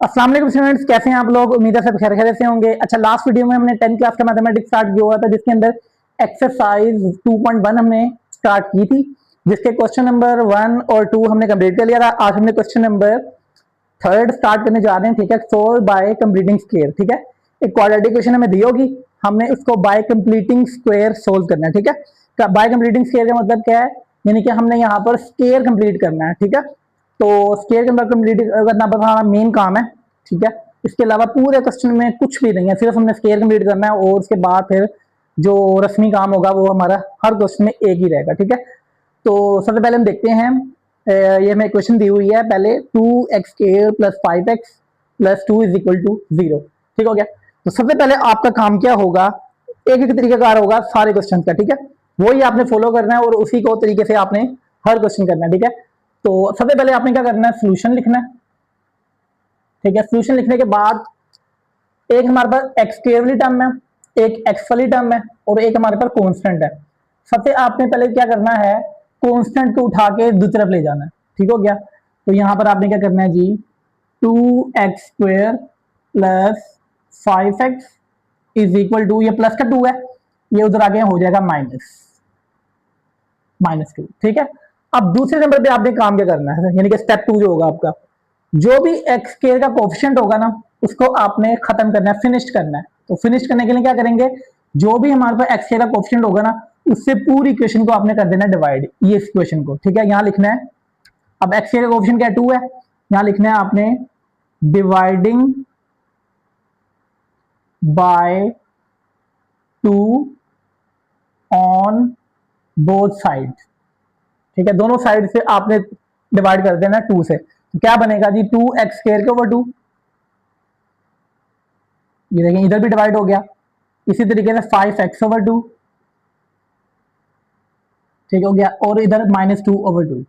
अस्सलाम वालेकुम स्टूडेंट्स, कैसे हैं आप लोग। उम्मीद है सब खैर खैरियत से होंगे। अच्छा, लास्ट वीडियो में हमने 10th क्लास का मैथमेटिक्स स्टार्ट किया हुआ था, जिसके अंदर एक्सरसाइज 2.1 हमने स्टार्ट की थी, जिसके क्वेश्चन नंबर 1 और 2 हमने कंप्लीट कर लिया था। आज हमने क्वेश्चन नंबर 3 स्टार्ट करने जा रहे हैं। ठीक है, सोल्व बाय कंप्लीटिंग स्क्वायर। ठीक है, एक क्वाड्रेटिक इक्वेशन हमें दी होगी, हमने उसको बाय कंप्लीटिंग स्क्वायर सोल्व करना है। ठीक है, बाय कंप्लीटिंग स्क्वायर का मतलब क्या है, यानी कि हमने यहाँ पर स्क्वायर कंप्लीट करना है। ठीक है, तो स्क्वायर के अंदर कंप्लीट करना हमारा मेन काम है। ठीक है, इसके अलावा पूरे क्वेश्चन में कुछ भी नहीं है, सिर्फ हमने स्क्वायर कंप्लीट करना है और उसके बाद फिर जो रस्मी काम होगा वो हमारा हर क्वेश्चन में एक ही रहेगा। ठीक है, तो सबसे पहले हम देखते हैं, ये हमें क्वेश्चन दी हुई है। पहले 2x² + 5x + 2 = 0। ठीक हो गया। तो सबसे पहले आपका काम क्या होगा, एक एक तरीका होगा सारे क्वेश्चन का। ठीक है, वही आपने फॉलो करना है और उसी को तरीके से आपने हर क्वेश्चन करना है। ठीक है, तो सबसे पहले आपने क्या करना है, सोल्यूशन लिखना है। ठीक है, सोल्यूशन लिखने के बाद एक हमारे पास x² वाली टर्म है, एक x वाली टर्म है और एक हमारे पास कांस्टेंट है। सबसे आपने पहले क्या करना है, कांस्टेंट को उठा के दूसरी तरफ ले जाना है। ठीक हो गया, तो यहां पर आपने क्या करना है जी, 2x² + 5x = ये प्लस का 2 है, ये उधर आगे हो जाएगा -2। ठीक है, अब दूसरे नंबर पे आपने काम क्या करना है, यानी कि स्टेप 2 जो होगा आपका, जो भी x² का कोएफिशिएंट होगा ना, उसको आपने खत्म करना है, फिनिश करना है। तो फिनिश करने के लिए क्या करेंगे, जो भी हमारे पास x² का कोएफिशिएंट होगा ना, उससे पूरी इक्वेशन को आपने कर देना है डिवाइड, ये इस इक्वेशन को। ठीक है, यहां लिखना है, अब x² का कोएफिशिएंट क्या 2 है, यहां लिखना है आपने dividing by 2 on both side. ठीक है, दोनों साइड से आपने डिवाइड कर देना 2 से। तो क्या बनेगा जी, 2x² / 2। ये देखें, इधर भी डिवाइड हो गया। इसी तरीके से 5x/2। ठीक हो गया, और इधर -2/2।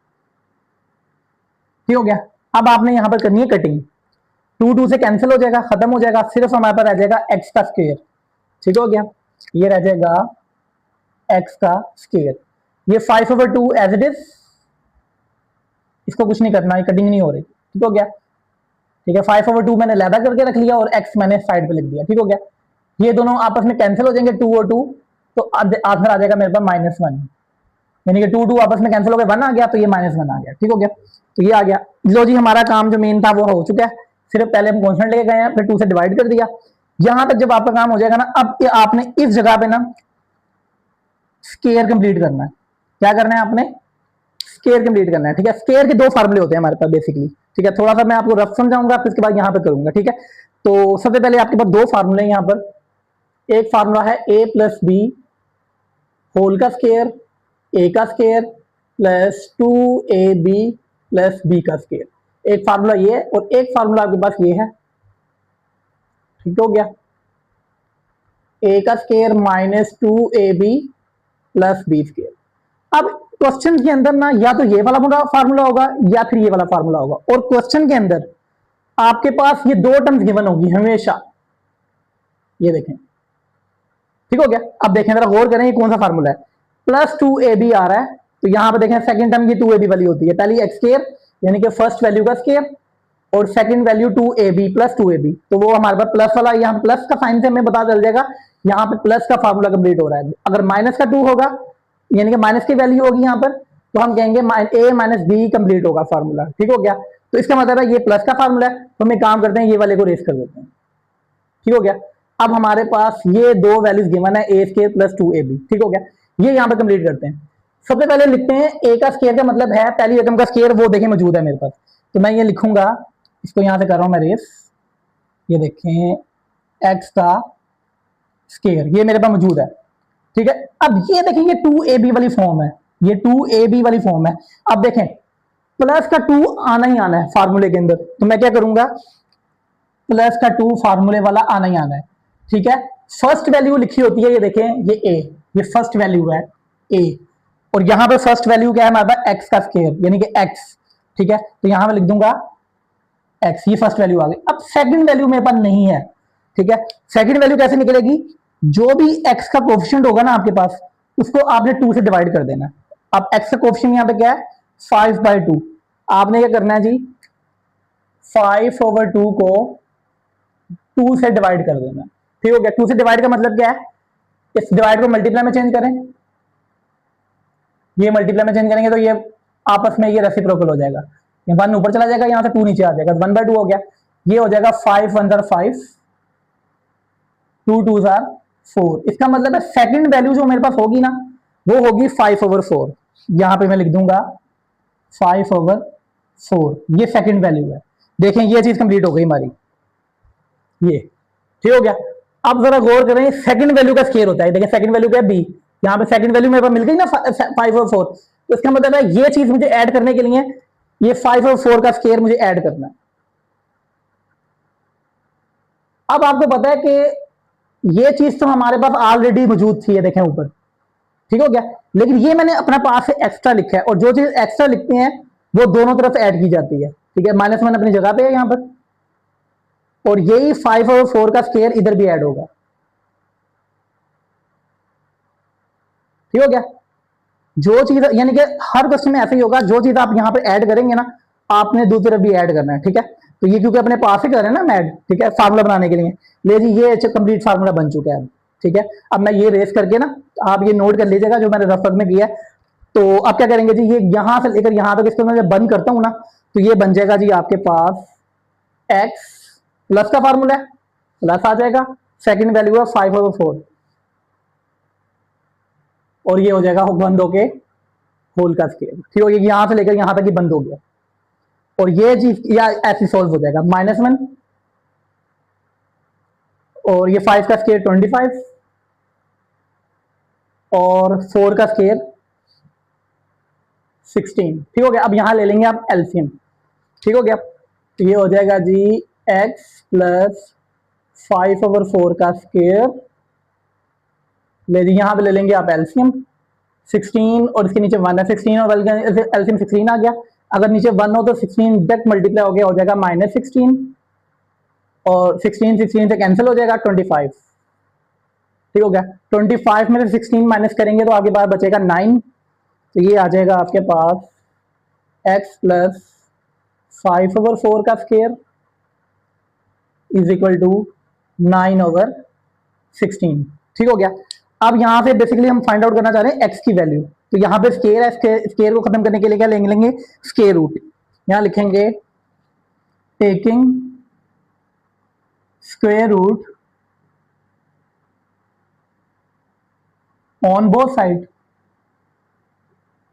ठीक हो गया। अब आपने यहां पर करनी है कटिंग, 2 से कैंसिल हो जाएगा, खत्म हो जाएगा, सिर्फ हमारे पास रह जाएगा x का स्क्वायर। ठीक हो गया, ये रह जाएगा x का स्क्वायर। ये 5/2 एज इट इज, इसको कुछ नहीं करना, ये कटिंग नहीं हो रही। ठीक हो गया, ठीक है, 5/2 मैंने लैदा करके रख लिया और x मैंने साइड पे लिख दिया। ठीक हो गया, ये दोनों आपस में कैंसिल हो जाएंगे, 2 और 2, तो आंसर आ जाएगा मेरे पास -1, यानी कि 2 आपस में कैंसिल हो गए, 1 आ गया, तो ये -1 आ गया। ठीक हो गया, तो ये आ गया। लो जी, हमारा काम जो मेन था वो हो चुका है, सिर्फ पहले हम कॉन्स्टेंट लेके गए हैं, फिर 2 से डिवाइड कर दिया। यहां तक जब आपका काम हो जाएगा ना, अब आपने इस जगह पे ना स्क्वायर कंप्लीट करना है। क्या करना है आपने, स्क्वायर कंप्लीट करना है। ठीक है, स्क्वायर के 2 फार्मूले होते हैं हमारे पास बेसिकली। ठीक है, थोड़ा सा मैं आपको रफ समझाऊंगा, फिर उसके बाद यहां पे करूंगा। ठीक है, तो सबसे पहले आपके पास 2 फार्मूले हैं यहां पर। एक फार्मूला है a + b होल का स्क्वायर, a का स्क्वायर + 2ab + b का स्क्वायर। एक फार्मूला ये है और एक फार्मूला आपके पास ये है। ठीक हो गया, a का स्क्वायर -2ab + b स्क्वायर। अब क्वेश्चन के अंदर ना या तो ये वाला फार्मूला होगा या फिर ये वाला फार्मूला होगा, और क्वेश्चन के अंदर आपके पास ये 2 टर्म्स गिवन होगी हमेशा। ये देखें, ठीक हो गया। अब देखें, जरा गौर करें, ये कौन सा फार्मूला है, +2ab आ रहा है, तो यहां पर देखें सेकंड टर्म की 2ab वाली होती है। पहली x² यानी कि फर्स्ट वैल्यू का स्क्वायर, और सेकंड वैल्यू 2ab + 2ab, तो वो हमारे पास प्लस वाला, यहाँ प्लस का साइन से हमें पता चल जाएगा यहाँ पे प्लस का फार्मूला कंप्लीट हो रहा है। अगर माइनस का 2 होगा, यानी कि माइनस की वैल्यू होगी यहाँ पर, तो हम कहेंगे a - b कंप्लीट होगा फार्मूला। ठीक हो गया, तो इसका मतलब है ये प्लस का फार्मूला है, तो हम एक काम करते हैं, ये वाले को रेस कर देते हैं। ठीक हो गया, अब हमारे पास ये 2 वैल्यूज गिवन है, a² + 2ab। ठीक हो गया, ये यहाँ पे कंप्लीट करते हैं। सबसे पहले लिखते हैं a का स्क्वायर का मतलब है पहली रकम का स्क्वायर, वो देखें मौजूद है मेरे पास, तो मैं ये लिखूंगा, इसको यहां से कर रहा हूं मैं रेस। ये देखें, x का स्क्वायर ये मेरे पास मौजूद है। ठीक है, अब ये देखें, ये 2ab वाली फॉर्म है, ये 2ab वाली फॉर्म है। अब देखें, प्लस का 2 आना ही आना है फार्मूले के अंदर, तो मैं क्या करूंगा, प्लस का 2 फार्मूले वाला आना ही आना है। ठीक है, फर्स्ट वैल्यू लिखी होती है, ये देखें, ये a, ये फर्स्ट वैल्यू है a, और यहां पर फर्स्ट वैल्यू क्या है हमारे पास, x का स्क्वायर यानी कि x। ठीक है, तो यहां मैं लिख दूंगा x, ये फर्स्ट वैल्यू आ गई। अब सेकंड वैल्यू मेरे पास नहीं है। ठीक है, सेकंड वैल्यू कैसे निकलेगी, जो भी x का कोएफिशिएंट होगा ना आपके पास, उसको आपने 2 से डिवाइड कर देना। अब x का कोएफिशिएंट यहां पे क्या है, 5/2। आपने क्या करना है जी, 5/2 को 2 से डिवाइड कर देना। ठीक हो गया। 2 से डिवाइड का मतलब क्या है, इस डिवाइड को मल्टीप्लाई में चेंज करें, ये मल्टीप्लाई में चेंज करेंगे तो ये आपस में ये रेसिप्रोकल हो जाएगा, ये 1 ऊपर चला जाएगा, यहां से 2 नीचे आ जाएगा, 1/2 हो गया। ये हो जाएगा 5 1 5, 2 2 4। इसका मतलब है सेकंड वैल्यू जो मेरे पास होगी ना वो होगी 5/4। यहां पे मैं लिख दूंगा 5/4, ये सेकंड वैल्यू है। देखें ये चीज कंप्लीट हो गई हमारी, ये ठीक हो गया। अब जरा गौर करें, सेकंड वैल्यू का स्केयर होता है, देखिए सेकंड वैल्यू क्या है बी, यहाँ पे सेकंड वैल्यू मेरे पास मिल गई ना 5/4, तो इसका मतलब है ये चीज मुझे ऐड करने के लिए ये 5/4 का स्केयर मुझे ऐड करना है। अब आपको पता है कि ये चीज तो हमारे पास ऑलरेडी मौजूद थी, ये देखें ऊपर, ठीक हो गया, लेकिन ये मैंने अपना पास से एक्स्ट्रा लिखा है, और जो चीज एक्स्ट्रा लिखते हैं वो दोनों तरफ ऐड की जाती है, ठीक है। -1 अपनी जगह पे है यहाँ पर, और यही 5/4 का स्केयर इधर भी ऐड होगा, ठीक हो गया। जो चीज यानी कि हर क्वेश्चन में ऐसे ही होगा, जो चीज आप यहाँ पे ऐड करेंगे ना आपने दूसरी तरफ भी ऐड करना है, ठीक है। तो ये क्योंकि अपने पास ही कर रहे हैं ना हम ऐड, ठीक है, फार्मूला बनाने के लिए, ले जी ये कंप्लीट फार्मूला बन चुका है, ठीक है। अब मैं ये रेस करके ना, आप ये नोट कर लीजिएगा जो मैंने रफ में किया है। तो अब क्या करेंगे जी, ये यहां से लेकर यहां तक इसको मैं जब बंद करता हूं ना तो ये बन जाएगा जी आपके पास x प्लस का फार्मूला है, प्लस आ जाएगा, सेकंड वैल्यू है 5/4, और ये हो जाएगा बंद होके होल का स्केयर, ठीक हो गया। यहां से लेकर यहां तक ही बंद हो गया, और ये चीज या ऐसे सॉल्व हो जाएगा, -1 और ये 5 का स्केयर 25 और 4 का स्केयर 16, ठीक हो गया। अब यहां ले लेंगे आप एलसीएम, ठीक हो गया। तो ये हो जाएगा जी x प्लस 5/4 का स्केयर, ले जी यहां पे ले लेंगे आप एलसीएम 16, और इसके नीचे 1 है, 16 और एलसीएम 16 आ गया। अगर नीचे 1 हो तो 16 डायरेक्ट मल्टीप्लाई हो गया, हो जाएगा -16, और 16 16 से कैंसिल हो जाएगा 25, ठीक हो गया। 25 में से 16 माइनस करेंगे तो आगे बार बचेगा 9, तो ये आ जाएगा आपके पास x प्लस 5/4 का स्केयर इज इक्वल टू 9/16, ठीक हो गया। अब यहां से बेसिकली हम फाइंड आउट करना चाह रहे हैं x की वैल्यू, तो यहां पे स्केयर है, स्केयर को खत्म करने के लिए क्या लेंगे, स्केयर रूट, यहां लिखेंगे taking square root on both side,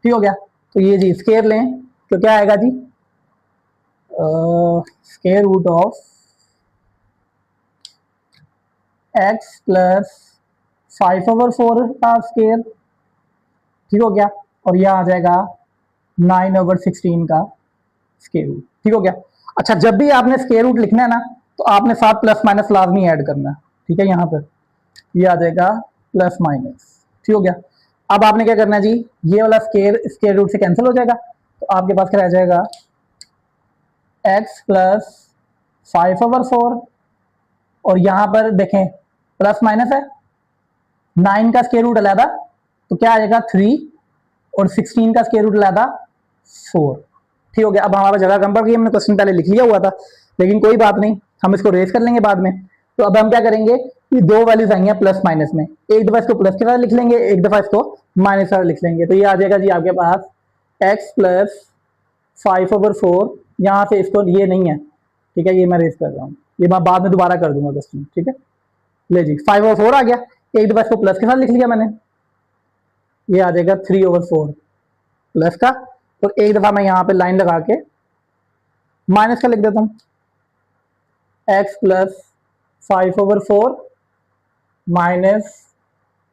ठीक हो गया। तो ये जी स्केयर लें तो क्या आएगा जी, square root of x plus 5/4 का स्केयर, ठीक हो गया, और यह आ जाएगा 9/16 का स्केयर रूट, ठीक हो गया। अच्छा, जब भी आपने स्केयर रूट लिखना है ना तो आपने साथ प्लस माइनस लाजमी ऐड करना है, ठीक है। यहाँ पर ये आ जाएगा प्लस माइनस, ठीक हो गया। अब आपने क्या करना है जी, ये वाला स्केयर रूट से कैंसिल हो जाएगा, तो आपके पास क्या रह जाएगा x प्लस 5/4, और यहां पर देखें प्लस माइनस है, 9 का स्केयर रूट अलग, तो क्या आ जाएगा 3, और 16 का स्केयर रूट अलग 4, ठीक हो गया। अब हमारा जगह कम पड़ गई, हमने क्वेश्चन पहले लिख लिया हुआ था, लेकिन कोई बात नहीं, हम इसको रेस कर लेंगे बाद में। तो अब हम क्या करेंगे कि दो वैल्यूज आएंगे प्लस माइनस में, एक दफा इसको प्लस के साथ लिख लेंगे, एक दफा इसको माइनस के साथ लिख लेंगे, तो ये आ जाएगा जी आपके पास x प्लस 5/4, यहाँ से इसको ये नहीं है, ठीक है, ये मैं रेस कर रहा हूँ, ये मैं बाद में दोबारा कर दूंगा क्वेश्चन, ठीक है। ले जी 5/4 आ गया, एक दफा इसको प्लस के साथ लिख लिया मैंने, ये आ जाएगा 3/4 प्लस का, और एक दफा मैं यहाँ पे लाइन लगा के माइनस का लिख देता हूँ, x प्लस 5/4 माइनस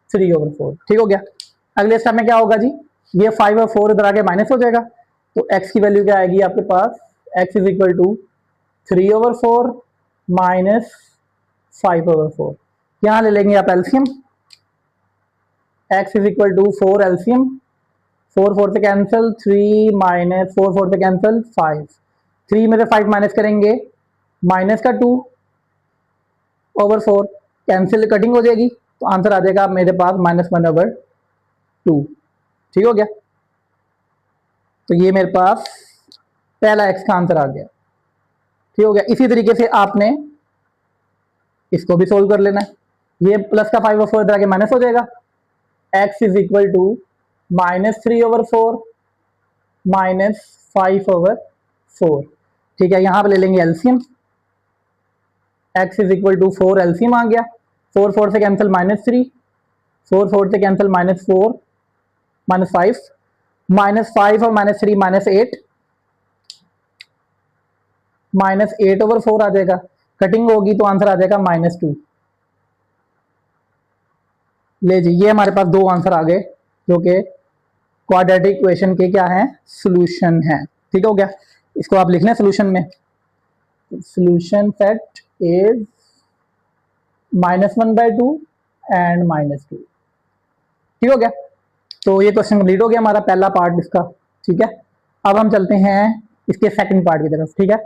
3/4, ठीक हो गया। अगले स्टेप में क्या होगा जी, ये 5/4 इधर आके माइनस हो जाएगा, तो x की वैल्यू क्या आएगी आपके पास, x is equal to 3/4 minus 5/4, यहाँ ले लेंगे आप LCM, x is equal to 4 LCM, 4 4 से कैंसिल, 3 माइनस 4 4 से कैंसिल 5, 3 में से 5 माइनस करेंगे माइनस का 2/4, कैंसिल कटिंग हो जाएगी, तो आंसर आ जाएगा मेरे पास -1/2, ठीक हो गया। तो ये मेरे पास पहला x का आंसर आ गया, ठीक हो गया। इसी तरीके से आपने इसको भी सोल्व कर लेना है। ये प्लस का 5/4 इधर आके माइनस हो जाएगा। x is equal to -3/4 -5/4। ठीक है, यहां पे ले लेंगे LCM. x is equal to 4 LCM आ गया। 4 से कैंसिल -3, 4 से कैंसिल -4 -5, -5 और -3 -8, -8/4 आ जाएगा। कटिंग होगी तो आंसर आ जाएगा -2। ले जी, ये हमारे पास दो आंसर आ गए जो कि क्वाड्रेटिक इक्वेशन के क्या है, सॉल्यूशन है। ठीक हो गया। इसको आप लिख लें सॉल्यूशन में, सॉल्यूशन सेट इज -1/2 एंड -2। ठीक हो गया। तो ये क्वेश्चन कंप्लीट हो गया हमारा पहला पार्ट इसका। ठीक है, अब हम चलते हैं इसके सेकंड पार्ट की तरफ। ठीक है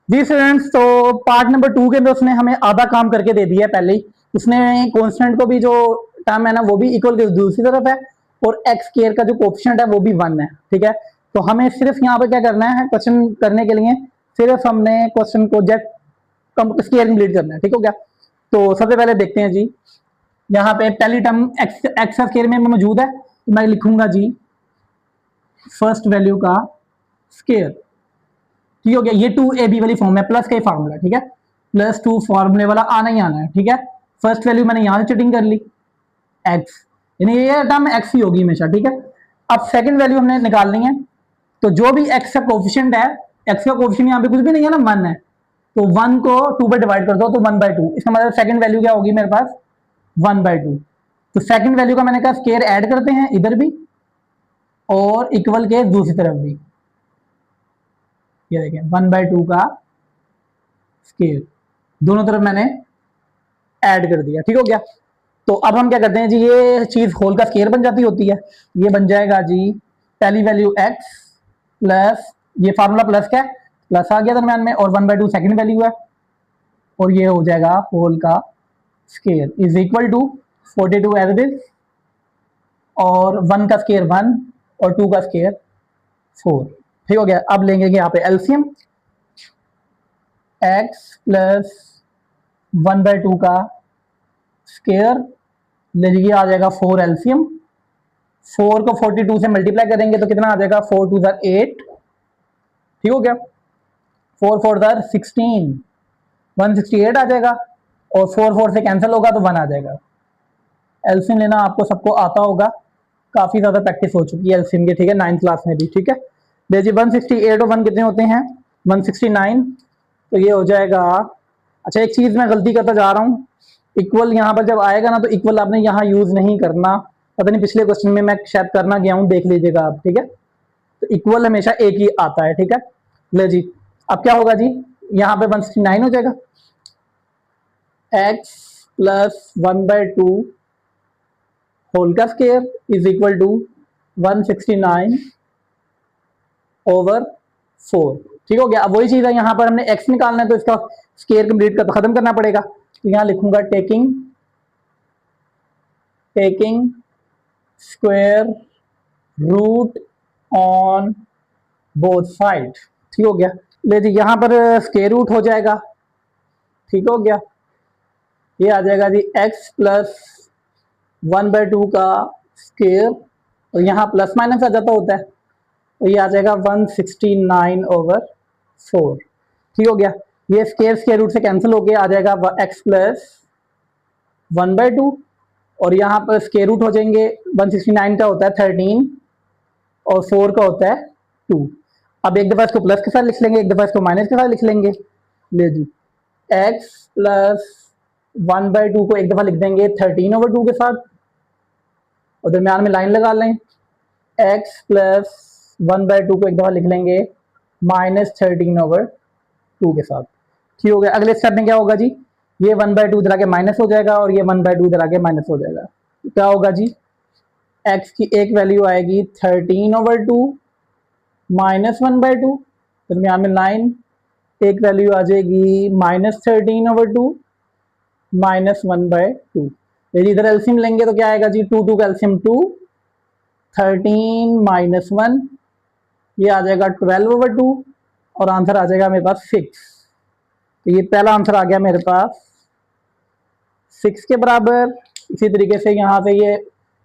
जी स्टूडेंट्स, तो पार्ट नंबर 2 के अंदर उसने हमें आधा काम करके दे दिया है पहले ही। उसने कांस्टेंट को भी जो टर्म है ना वो भी इक्वल के दूसरी तरफ है, और एक्स स्क्वायर का जो कोएफिशिएंट है वो भी 1 है। ठीक है, तो हमें सिर्फ यहाँ पे क्या करना है, क्वेश्चन करने के लिए सिर्फ हमने क्वेश्चन को जेट स्क्वायर कंप्लीट करना है। ठीक हो गया। तो सबसे पहले देखते हैं जी, यहाँ पे पहली टर्म एक्स स्क्वायर में मौजूद है, तो मैं लिखूंगा जी फर्स्ट वैल्यू का स्क्वायर। ठीक हो गया। ये 2ab वाली फॉर्म है, प्लस का ही फार्मूला। ठीक है, +2 फॉर्मूले वाला आना ही आना है। ठीक है, फर्स्ट वैल्यू मैंने यहां से चिटिंग कर ली x, यानी ये टर्म x ही होगी हमेशा। ठीक है, अब सेकंड वैल्यू हमने निकालनी है, तो जो भी x का कोएफिशिएंट है, x का कोएफिशिएंट यहाँ पे कुछ भी नहीं है ना, 1 है, तो 1 को 2 पे डिवाइड कर दो तो 1/2। इसका मतलब सेकंड वैल्यू क्या होगी मेरे पास, 1/2। तो सेकंड वैल्यू का मैंने कहा स्क्वायर ऐड करते हैं इधर भी और इक्वल के दूसरी तरफ भी। ये देखें 1/2 का स्क्वायर दोनों तरफ मैंने ऐड कर दिया। ठीक हो गया। तो अब हम क्या करते हैं जी, ये चीज होल का स्क्वायर बन जाती होती है। ये बन जाएगा जी पहली वैल्यू x प्लस, ये फार्मूला प्लस का है, प्लस आ गया दरम्यान में, और 1/2 सेकंड वैल्यू है, और ये हो जाएगा होल का square is equal to 42 as it is, और 1 का स्क्वायर 1 और 2 का स्क्वायर 4। ठीक हो गया। अब लेंगे यहाँ पे एलसीएम, x प्लस 1/2 का स्क्वायर, लीजिए आ जाएगा 4 एलसीएम। 4 को 42 से मल्टीप्लाई करेंगे तो कितना आ जाएगा, 4 2 8। ठीक हो गया। 4 4 16, 168 आ जाएगा, और 4 4 से कैंसिल होगा तो 1 आ जाएगा। एलसीएम लेना आपको सबको आता होगा, काफी ज्यादा प्रैक्टिस हो चुकी है एलसीएम की। ठीक है, 9th क्लास में भी। ठीक है, देखिए 168 और 1 कितने होते हैं, 169। तो ये हो जाएगा, अच्छा एक चीज मैं गलती करता जा रहा हूँ, इक्वल यहाँ पर जब आएगा ना तो इक्वल आपने यहाँ यूज नहीं करना, पता नहीं पिछले क्वेश्चन में मैं शायद करना गया हूँ, देख लीजिएगा आप। ठीक है, तो इक्वल हमेशा एक ही आता है। ठीक है, ले जी अब क्या होगा जी, यहाँ पे 169 हो जाएगा, x प्लस 1/2 होल का स्क्वायर इज इक्वल टू 169/4। ठीक हो गया। अब वही चीज है, यहाँ पर हमने x निकालना है तो इसका स्क्वायर कंप्लीट कर खत्म करना पड़ेगा। तो यहाँ लिखूंगा taking square root on both side. ठीक हो गया। ले जी यहाँ पर स्क्वायर रूट हो जाएगा। ठीक हो गया, ये आ जाएगा जी x प्लस 1/2 का स्क्वायर, और यहाँ प्लस माइनस आ जाता होता है, तो ये आ जाएगा 169/4। ठीक हो गया। ये स्क्वायर रूट से कैंसिल होके आ जाएगा x प्लस 1/2, और यहाँ पर स्क्वायर रूट हो जाएंगे, 169 का होता है 13 और 4 का होता है 2। अब एक दफा इसको प्लस के साथ लिख लेंगे, एक दफा इसको माइनस के साथ लिख लेंगे। ले जी x प्लस 1/2 को एक दफा लिख देंगे 13/2 के साथ, और दरम्यान में लाइन लगा लें। x प्लस 1/2 को एक दफा लिख लेंगे -13/2 के साथ। ठीक हो गया। अगले स्टेप में क्या होगा जी, ये 1/2 इधर आके माइनस हो जाएगा, और ये 1/2 इधर आके माइनस हो जाएगा। तो क्या होगा जी, x की एक वैल्यू आएगी 13/2 -1/2, दरम्यान में 9, एक वैल्यू आ जाएगी -13/2 -1/2। यदि इधर एलसीएम लेंगे तो क्या आएगा जी, 2 का एलसीएम 2, 13 -1, ये आ जाएगा 12/2, और आंसर आ जाएगा मेरे पास 6। तो ये पहला आंसर आ गया मेरे पास 6 के बराबर। इसी तरीके से यहाँ से ये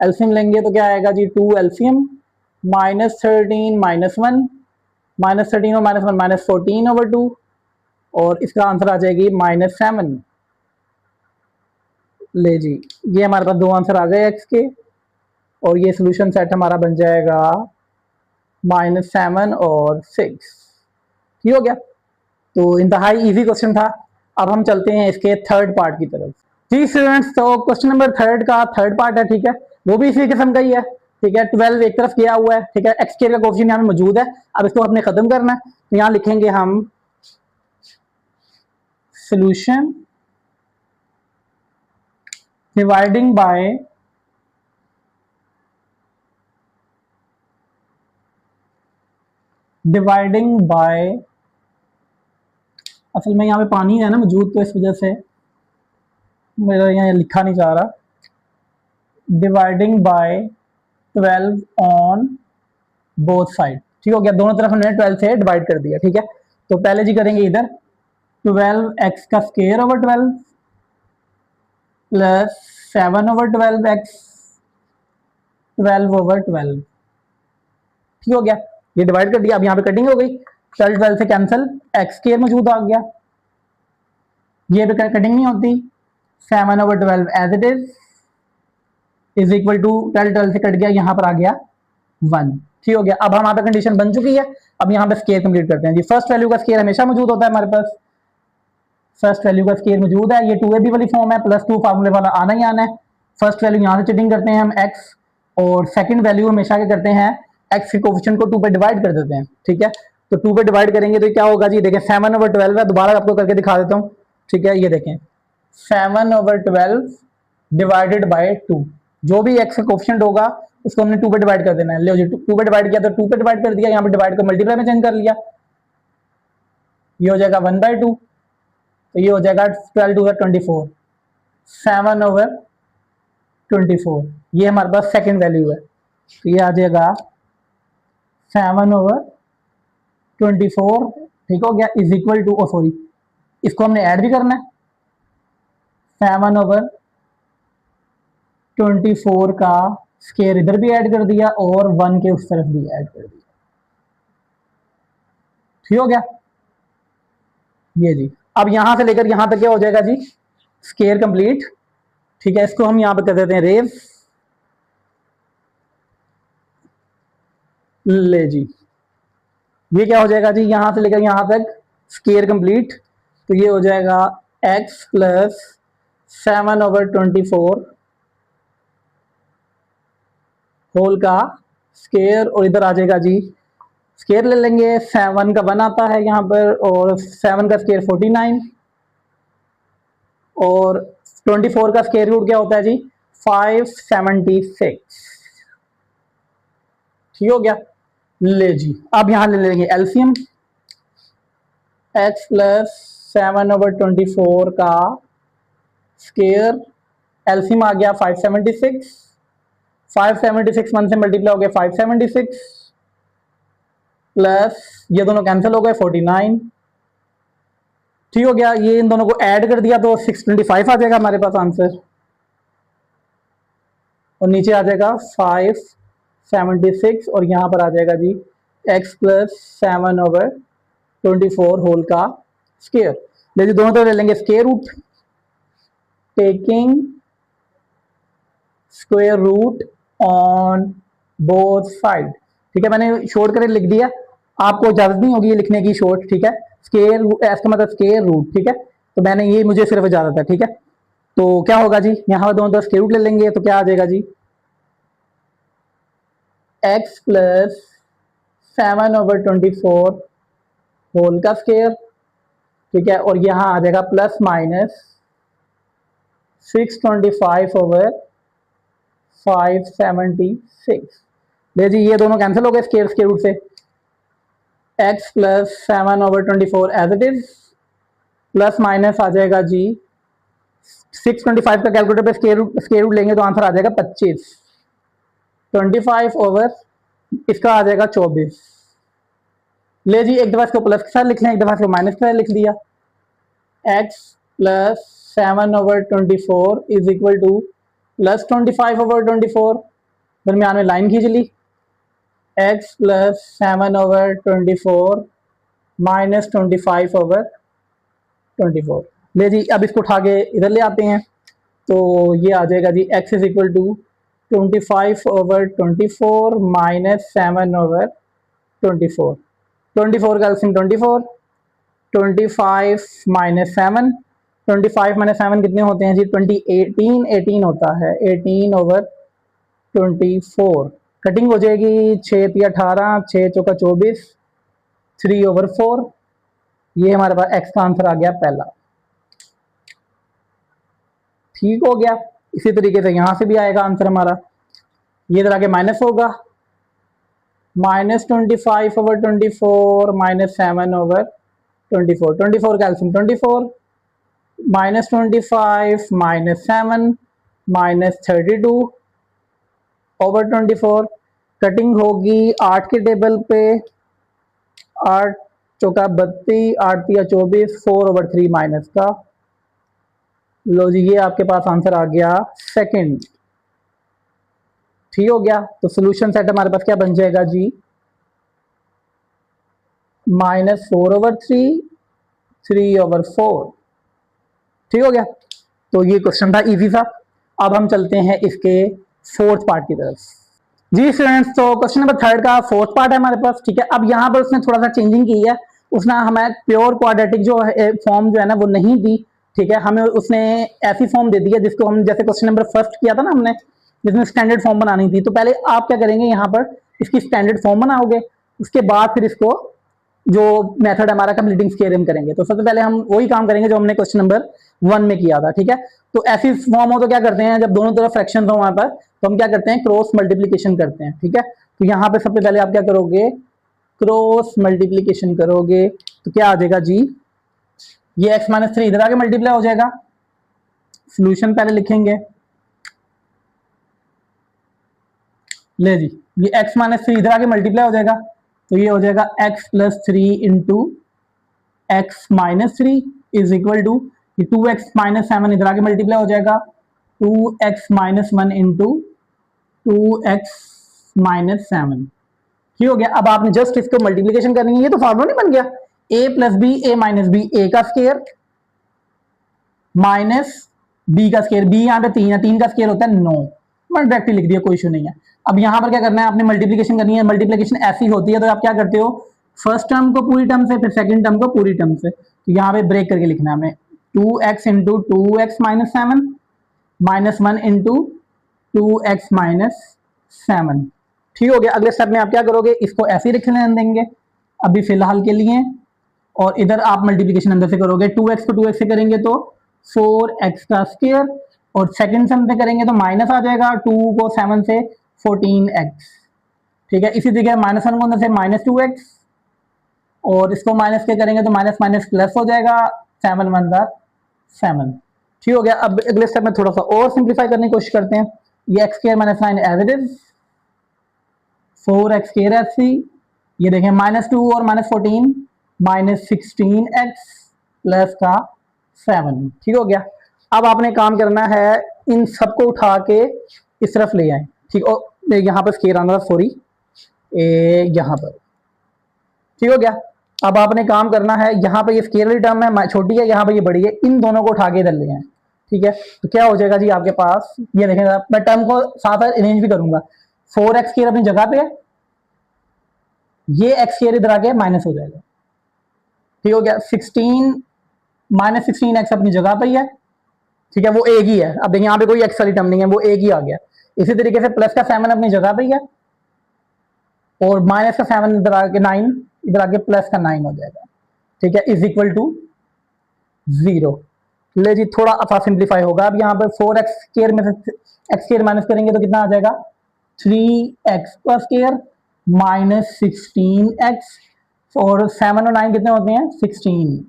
एलसीएम लेंगे तो क्या आएगा जी, 2 एलसीएम -13 -1, -13 और -1 -14/2, और इसका आंसर आ जाएगी -7। ले जी, ये हमारे पास दो आंसर आ गए एक्स के, और ये सोल्यूशन सेट हमारा बन जाएगा -7 और 6। ठीक हो गया। तो इंतहाई इजी क्वेश्चन था। अब हम चलते हैं इसके थर्ड पार्ट की तरफ। जी स्टूडेंट्स, तो क्वेश्चन नंबर थर्ड का थर्ड पार्ट है, ठीक है, वो भी इसी किस्म का ही है, ठीक है। 12 एक तरफ किया हुआ है, ठीक है, एक्स का कोएफिशिएंट यहाँ मौजूद है। अब इसको अपने खत्म करना है, तो यहाँ लिखेंगे हम सोल्यूशन डिवाइडिंग बाय असल में यहाँ पे पानी है ना मौजूद, तो इस वजह से मेरा यहाँ लिखा नहीं जा रहा। Dividing by 12 on both side. ठीक हो गया, दोनों तरफ हमने 12 से डिवाइड कर दिया, ठीक है। तो पहले जी करेंगे इधर 12x का स्क्वायर ओवर 12 प्लस 7/12x 12/12। ठीक हो गया, ये डिवाइड कर दिया। अब यहाँ पे कटिंग हो गई, 12 से कैंसिल, एक्स स्क्वायर मौजूद आ गया, ये भी कटिंग नहीं होती, 7/12 as it is equal to 12 से कट गया, यहाँ पर आ गया 1। ठीक हो गया। अब हमारे पे कंडीशन बन चुकी है। अब यहाँ पे स्केयर कंप्लीट करते हैं जी। फर्स्ट वैल्यू का स्केयर हमेशा मौजूद होता है हमारे पास, फर्स्ट वैल्यू का स्केयर मौजूद है, ये 2ab वाली फॉर्म है, +2 फार्मूले वाला आना ही आना है। फर्स्ट वैल्यू यहाँ से चिटिंग करते हैं हम x, और सेकंड वैल्यू हमेशा क्या करते हैं, x के कोएफिशिएंट को 2 पे डिवाइड कर देते हैं, ठीक है। तो 2 पे डिवाइड करेंगे तो क्या होगा जी, देखें 7/12 है, दोबारा आपको करके दिखा देता हूँ, ठीक है। ये देखें 7/12 डिवाइडेड बाय 2, जो भी x का कोएफिशिएंट होगा उसको हमने 2 पे डिवाइड कर देना है। लो जी, 2 पे डिवाइड किया तो 2 पे डिवाइड कर दिया, यहाँ पे डिवाइड को मल्टीप्लाई में चेंज कर लिया, ये हो जाएगा 1/2, तो ये हो जाएगा 12 2 24, 7/24। ये हमारे पास सेकंड वैल्यू है, तो ये आ जाएगा 7/24। ठीक हो गया, इज इक्वल टू, सॉरी इसको हमने ऐड भी करना है, 7/24 का स्केयर इधर भी ऐड कर दिया और 1 के उस तरफ भी ऐड कर दिया। ठीक हो गया ये जी। अब यहां से लेकर यहां तक क्या हो जाएगा जी, स्केयर कंप्लीट, ठीक है। इसको हम यहां पे कर देते हैं रेज, ले जी, ये क्या हो जाएगा जी, यहां से लेकर यहां तक स्केयर कंप्लीट, तो ये हो जाएगा x प्लस 7/24 होल का स्केयर, और इधर आ जाएगा जी स्केयर ले लेंगे, 7 का 1 आता है यहाँ पर, और 7 का स्केयर 49, और 24 का स्केयर रूट क्या होता है जी, 576। ठीक हो गया, ले जी। अब यहां ले लेंगे एलसीएम, x प्लस 7/24 का स्केयर, एलसीएम आ गया 576, 576 1 से मल्टीप्लाई हो गया 576, प्लस ये दोनों कैंसिल हो गए 49। ठीक हो गया, ये इन दोनों को ऐड कर दिया तो 625 आ जाएगा हमारे पास आंसर, और नीचे आ जाएगा 576, और यहाँ पर आ जाएगा जी x प्लस 7/24 होल का स्केयर। लेकिन दोनों तरफ ले लेंगे square root, taking square root on both side. ठीक है, मैंने शॉर्ट करके लिख दिया, आपको इजाजत नहीं होगी ये लिखने की शॉर्ट, ठीक है। स्केयर इसका मतलब स्केयर रूट, ठीक है, तो मैंने ये, मुझे सिर्फ इजाजत है, ठीक है। तो क्या होगा जी, यहाँ दोनों तरफ स्क्वायर रूट ले लेंगे, तो क्या आ जाएगा जी, x प्लस 7/24 होल का स्क्वायर, ठीक है, और यहाँ आ जाएगा प्लस माइनस 625/576। ले जी, ये दोनों कैंसिल हो गए स्क्वायर रूट से, x plus 7/24 as it is, plus minus आ जाएगा जी 625 का कैलकुलेटर पे स्क्वायर रूट लेंगे तो आंसर आ जाएगा 25, 25 ओवर इसका आ जाएगा 24। ले जी, एक दफा इसको प्लस के साथ लिख लें, एक दफा इसको माइनस के साथ लिख दिया, x plus 7/24 is equal to plus 25/24, दरमियान में लाइन खींच ली, x प्लस 7/24 माइनस 25/24। ले जी अब इसको उठा के इधर ले आते हैं, तो ये आ जाएगा जी x is equal to 25/24 minus 7/24। 24 का एलसीएम 24, 25 माइनस 7, 25 माइनस 7 कितने होते हैं जी 18 होता है, 18/24। कटिंग हो जाएगी, 6×3 = 18, 6×4 = 24, 3/4। ये हमारे पास x का आंसर आ गया पहला। ठीक हो गया। इसी तरीके से यहां से भी आएगा आंसर हमारा, ये इधर आके माइनस होगा, -25/24 माइनस 7/24, 24 का एलसीएम 24, -25 माइनस 7 माइनस 32/24। कटिंग होगी 8 के टेबल पे, 8 चौका 32, 8 या 24, 4/3 माइनस का। लो जी ये आपके पास आंसर आ गया सेकंड। ठीक हो गया। तो सोल्यूशन सेट हमारे पास क्या बन जाएगा जी, -4/3, 3/4। ठीक हो गया। तो ये क्वेश्चन था, इजी था। अब हम चलते हैं इसके फोर्थ पार्ट की तरफ। जी स्टूडेंट्स, तो क्वेश्चन नंबर 3 का फोर्थ पार्ट है हमारे पास। ठीक है, अब यहाँ पर उसने थोड़ा सा चेंजिंग की है, उसने हमें प्योर क्वाड्रेटिक जो है फॉर्म जो है ना वो नहीं दी। ठीक है, हमें उसने ऐसी फॉर्म दे दी है जिसको हम, जैसे क्वेश्चन नंबर फर्स्ट किया था ना हमने, जिसमें स्टैंडर्ड फॉर्म बनानी थी। तो पहले आप क्या करेंगे, यहाँ पर इसकी स्टैंडर्ड फॉर्म बनाओगे, उसके बाद फिर इसको जो मेथड हमारा कंप्लीटिंग स्केयरिंग करेंगे। तो सबसे पहले हम वही काम करेंगे जो हमने क्वेश्चन नंबर 1 में किया था। ठीक है, तो ऐसी फॉर्म हो तो क्या करते हैं, जब दोनों तरफ फ्रैक्शन हो हमारे पास, तो हम क्या करते हैं, क्रॉस मल्टीप्लीकेशन करते हैं। ठीक है, तो यहाँ पे सबसे पहले आप क्या करोगे, क्रॉस मल्टीप्लीकेशन करोगे, तो क्या आ जाएगा जी, ये x-3 इधर आके मल्टीप्लाई हो जाएगा। सोल्यूशन पहले लिखेंगे, ले जी ये x-3 इधर आके मल्टीप्लाई हो जाएगा, तो ये हो जाएगा x + 3 into x-3 is equal to 2x - 7 इधर आके मल्टीप्लाई हो जाएगा, 2x - 1 इंटू 2x - 7। ठीक हो गया। अब आपने जस्ट इसको मल्टीप्लीकेशन करनी है, ये तो फॉर्मूला नहीं बन गया, a + b a - b a का स्क्वायर माइनस b का स्क्वायर, b यहाँ पे 3 है, 3 का स्क्वायर होता है 9। मैंने डायरेक्टली लिख दिया, कोई इशू नहीं है। अब यहाँ पर क्या करना है, आपने मल्टीप्लीकेशन करनी है। मल्टीप्लीकेशन ऐसी होती है, तो आप क्या करते हो, फर्स्ट टर्म को पूरी टर्म से, फिर सेकंड टर्म को पूरी टर्म से। तो यहाँ पे ब्रेक करके लिखना है हमें, 2x into 2x - 7 minus 1 into 2x - 7। ठीक हो गया। अगले स्टेप में आप क्या करोगे, इसको ऐसे ही लिखने देंगे अभी फिलहाल के लिए, और इधर आप मल्टीप्लीकेशन अंदर से करोगे, 2x को 2x से करेंगे तो 4x का स्क्वायर, और सेकंड सम से करेंगे तो माइनस आ जाएगा, 2 को 7 से 14x। ठीक है, इसी जगह -1 को अंदर से -2x, और इसको माइनस के करेंगे तो माइनस माइनस प्लस हो जाएगा, 7 × 1 = 7। ठीक हो गया। अब अगले स्टेप में थोड़ा सा और सिंप्लीफाई करने की कोशिश करते हैं। ये x² - 9 as it is, 4x² ऐसी, ये देखें -2 और -14 -16x प्लस का 7। ठीक हो गया। अब आपने काम करना है, इन सबको उठा के इस तरफ ले आए। ठीक, और यहाँ पर स्केयर आना था, सॉरी, यहाँ पर। ठीक हो गया। अब आपने काम करना है, यहाँ पे ये स्केयर वाली टर्म है छोटी है, यहाँ पे ये बड़ी है, इन दोनों को उठा के इधर ले आए। ठीक है, तो क्या हो जाएगा जी आपके पास, ये देखें, मैं टर्म को साथ अरेंज भी करूंगा, 4x² अपनी जगह पे है, ये x² इधर आके माइनस हो जाएगा। ठीक हो गया। 16 -16x अपनी जगह पे ही है। ठीक है, वो एक ही है। अब देखिए यहाँ पे कोई x वाली टर्म नहीं है, वो एक ही आ गया। इसी तरीके से प्लस का 7 अपनी जगह पे ही है, और माइनस का 7 इधर आके 9, इधर आके प्लस का 9 हो जाएगा। ठीक है, इज इक्वल टू 0। ले जी थोड़ा सा सिंप्लीफाई होगा। अब यहाँ पर 4x² में से x² माइनस करेंगे तो कितना आ जाएगा, 3x² माइनस 16x, और 7 और 9 कितने होते हैं, 16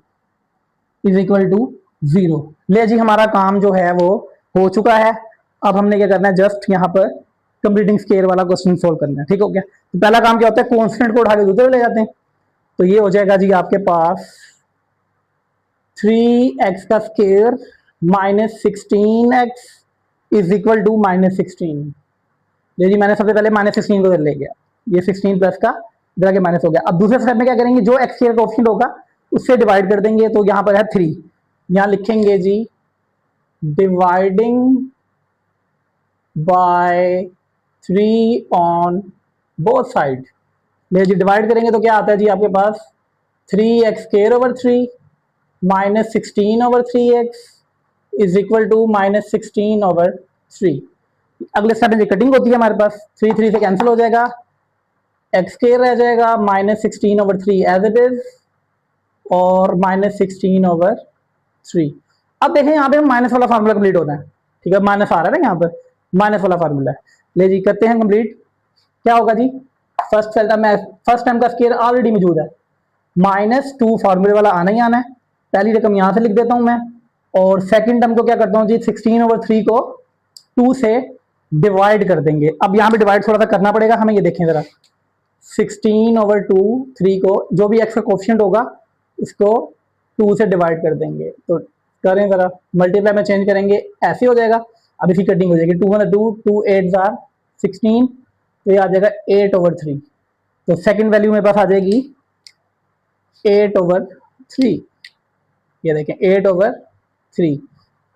इज इक्वल टू 0। ले जी हमारा काम जो है वो हो चुका है। अब हमने क्या करना है, जस्ट यहाँ पर कंप्लीटिंग स्केयर वाला क्वेश्चन सोल्व करना है। ठीक हो गया। तो पहला काम क्या होता है, कांस्टेंट को उठा के दूसरे ले जाते हैं। तो ये हो जाएगा जी आपके पास 3x का square -16x is equal to -16। जी मैंने सबसे पहले -16 को ले गया, ये 16 प्लस का इधर के माइनस हो गया। अब दूसरे स्टेप में क्या करेंगे, जो एक्स स्क्वायर का ऑप्शन होगा उससे डिवाइड कर देंगे। तो यहाँ पर है 3, यहाँ लिखेंगे जी dividing by 3 on both side. जी डिवाइड करेंगे तो क्या आता है जी आपके पास 3x square over 3 -16 over 3x is equal to -16 over 3। अगले स्टेप में कटिंग होती है हमारे पास, 3 से कैंसिल हो जाएगा, एक्स स्क्वायर रह जाएगा -16 ओवर 3 एज इट इज और -16 ओवर 3। अब देखें यहाँ पे माइनस वाला फार्मूला कंप्लीट होना है, ठीक है, माइनस आ रहा है ना यहाँ पर, माइनस वाला फार्मूला है। ले जी करते हैं कंप्लीट। क्या होगा जी, फर्स्ट टाइम का स्क्वायर ऑलरेडी मौजूद है, -2 फार्मूले वाला आना ही आना है। पहली रकम यहाँ से लिख देता हूँ मैं, और सेकंड टर्म को क्या करता हूँ जी 16 ओवर 3 को 2 से डिवाइड कर देंगे। अब यहाँ पे डिवाइड थोड़ा सा करना पड़ेगा हमें, ये देखें जरा 16 ओवर 2 3 को जो भी एक्स का कोफिशिएंट होगा इसको 2 से डिवाइड कर देंगे। तो करें जरा, मल्टीप्लाई में चेंज करेंगे ऐसे हो जाएगा। अब इसकी कटिंग हो जाएगी 2 1 2 2 8 आर 16, तो ये आ जाएगा 8 ओवर 3। तो सेकंड वैल्यू मेरे पास आ जाएगी 8 ओवर 3, ये देखें 8 ओवर 3।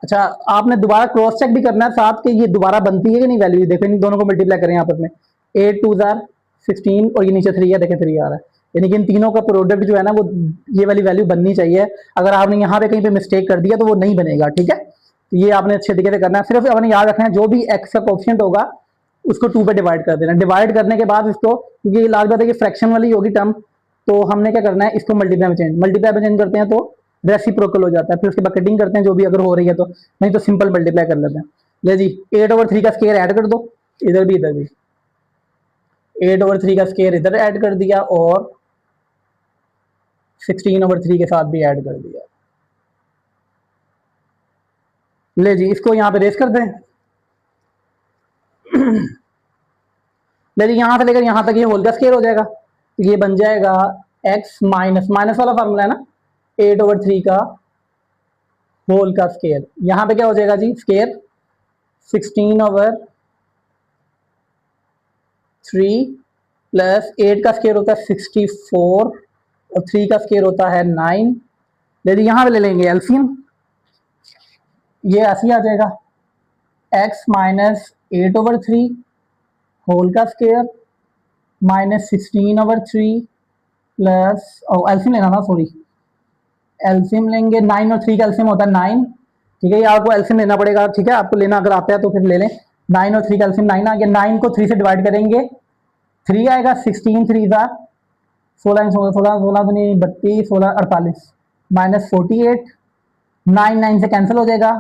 अच्छा आपने दोबारा क्रॉस चेक भी करना है साथ के, ये दोबारा बनती है कि नहीं वैल्यू, देखो इन दोनों को मल्टीप्लाई करें आपस में, 8 2 आर 16 और ये नीचे 3 है, देखें 3 आ रहा है, यानी कि इन तीनों का प्रोडक्ट जो है ना वो ये वाली वैल्यू बननी चाहिए। अगर आपने यहाँ पे कहीं पे मिस्टेक कर दिया तो वो नहीं बनेगा, ठीक है। तो ये आपने अच्छे तरीके से करना है, सिर्फ आपने याद रखना है जो भी एक्स का कोफिशिएंट होगा उसको 2 पे डिवाइड कर देना। डिवाइड करने के बाद इसको, क्योंकि ये लास्ट बात है कि फ्रैक्शन वाली होगी टर्म, तो हमने क्या करना है इसको मल्टीप्लाई में चेंज करते हैं तो रेसिप्रोकल हो जाता है, फिर उसके बाद कटिंग करते हैं जो भी अगर हो रही है तो, नहीं तो सिंपल मल्टीप्लाई कर लेते हैं। ले जी 8 ओवर 3 का स्क्वायर ऐड कर दो, इधर भी 8 ओवर 3 का स्क्वायर इधर ऐड कर दिया और 16 ओवर 3 के साथ भी ऐड कर दिया। ले जी इसको यहाँ पे रेस कर दें। ले जी यहाँ से लेकर यहाँ तक ये होल का स्क्वायर हो जाएगा, तो ये बन जाएगा x माइनस वाला फार्मूला है ना 8 ओवर 3 का होल का स्क्वायर। यहाँ पे क्या हो जाएगा जी स्क्वायर 16 ओवर 3 प्लस 8 का स्क्वायर होता है 64 और 3 का स्क्वायर होता है 9। यदि यहाँ पे ले लेंगे एलसीएम, ये ऐसे आ जाएगा x माइनस 8 ओवर 3 होल का स्क्वायर -16 ओवर 3 प्लस एलसीएम लेना था, सॉरी एलसीएम लेंगे, 9 और 3 का एलसीएम होता है 9, ठीक है, ये आपको एलसीएम लेना पड़ेगा, ठीक है, आपको लेना अगर आता है तो फिर ले लें। 9 और 3 का एलसीएम 9 आ गया, 9 को 3 से डिवाइड करेंगे 3 आएगा, 16 3 जार 16 16 16 16 32 16 48 -48, 9 9 से कैंसिल हो जाएगा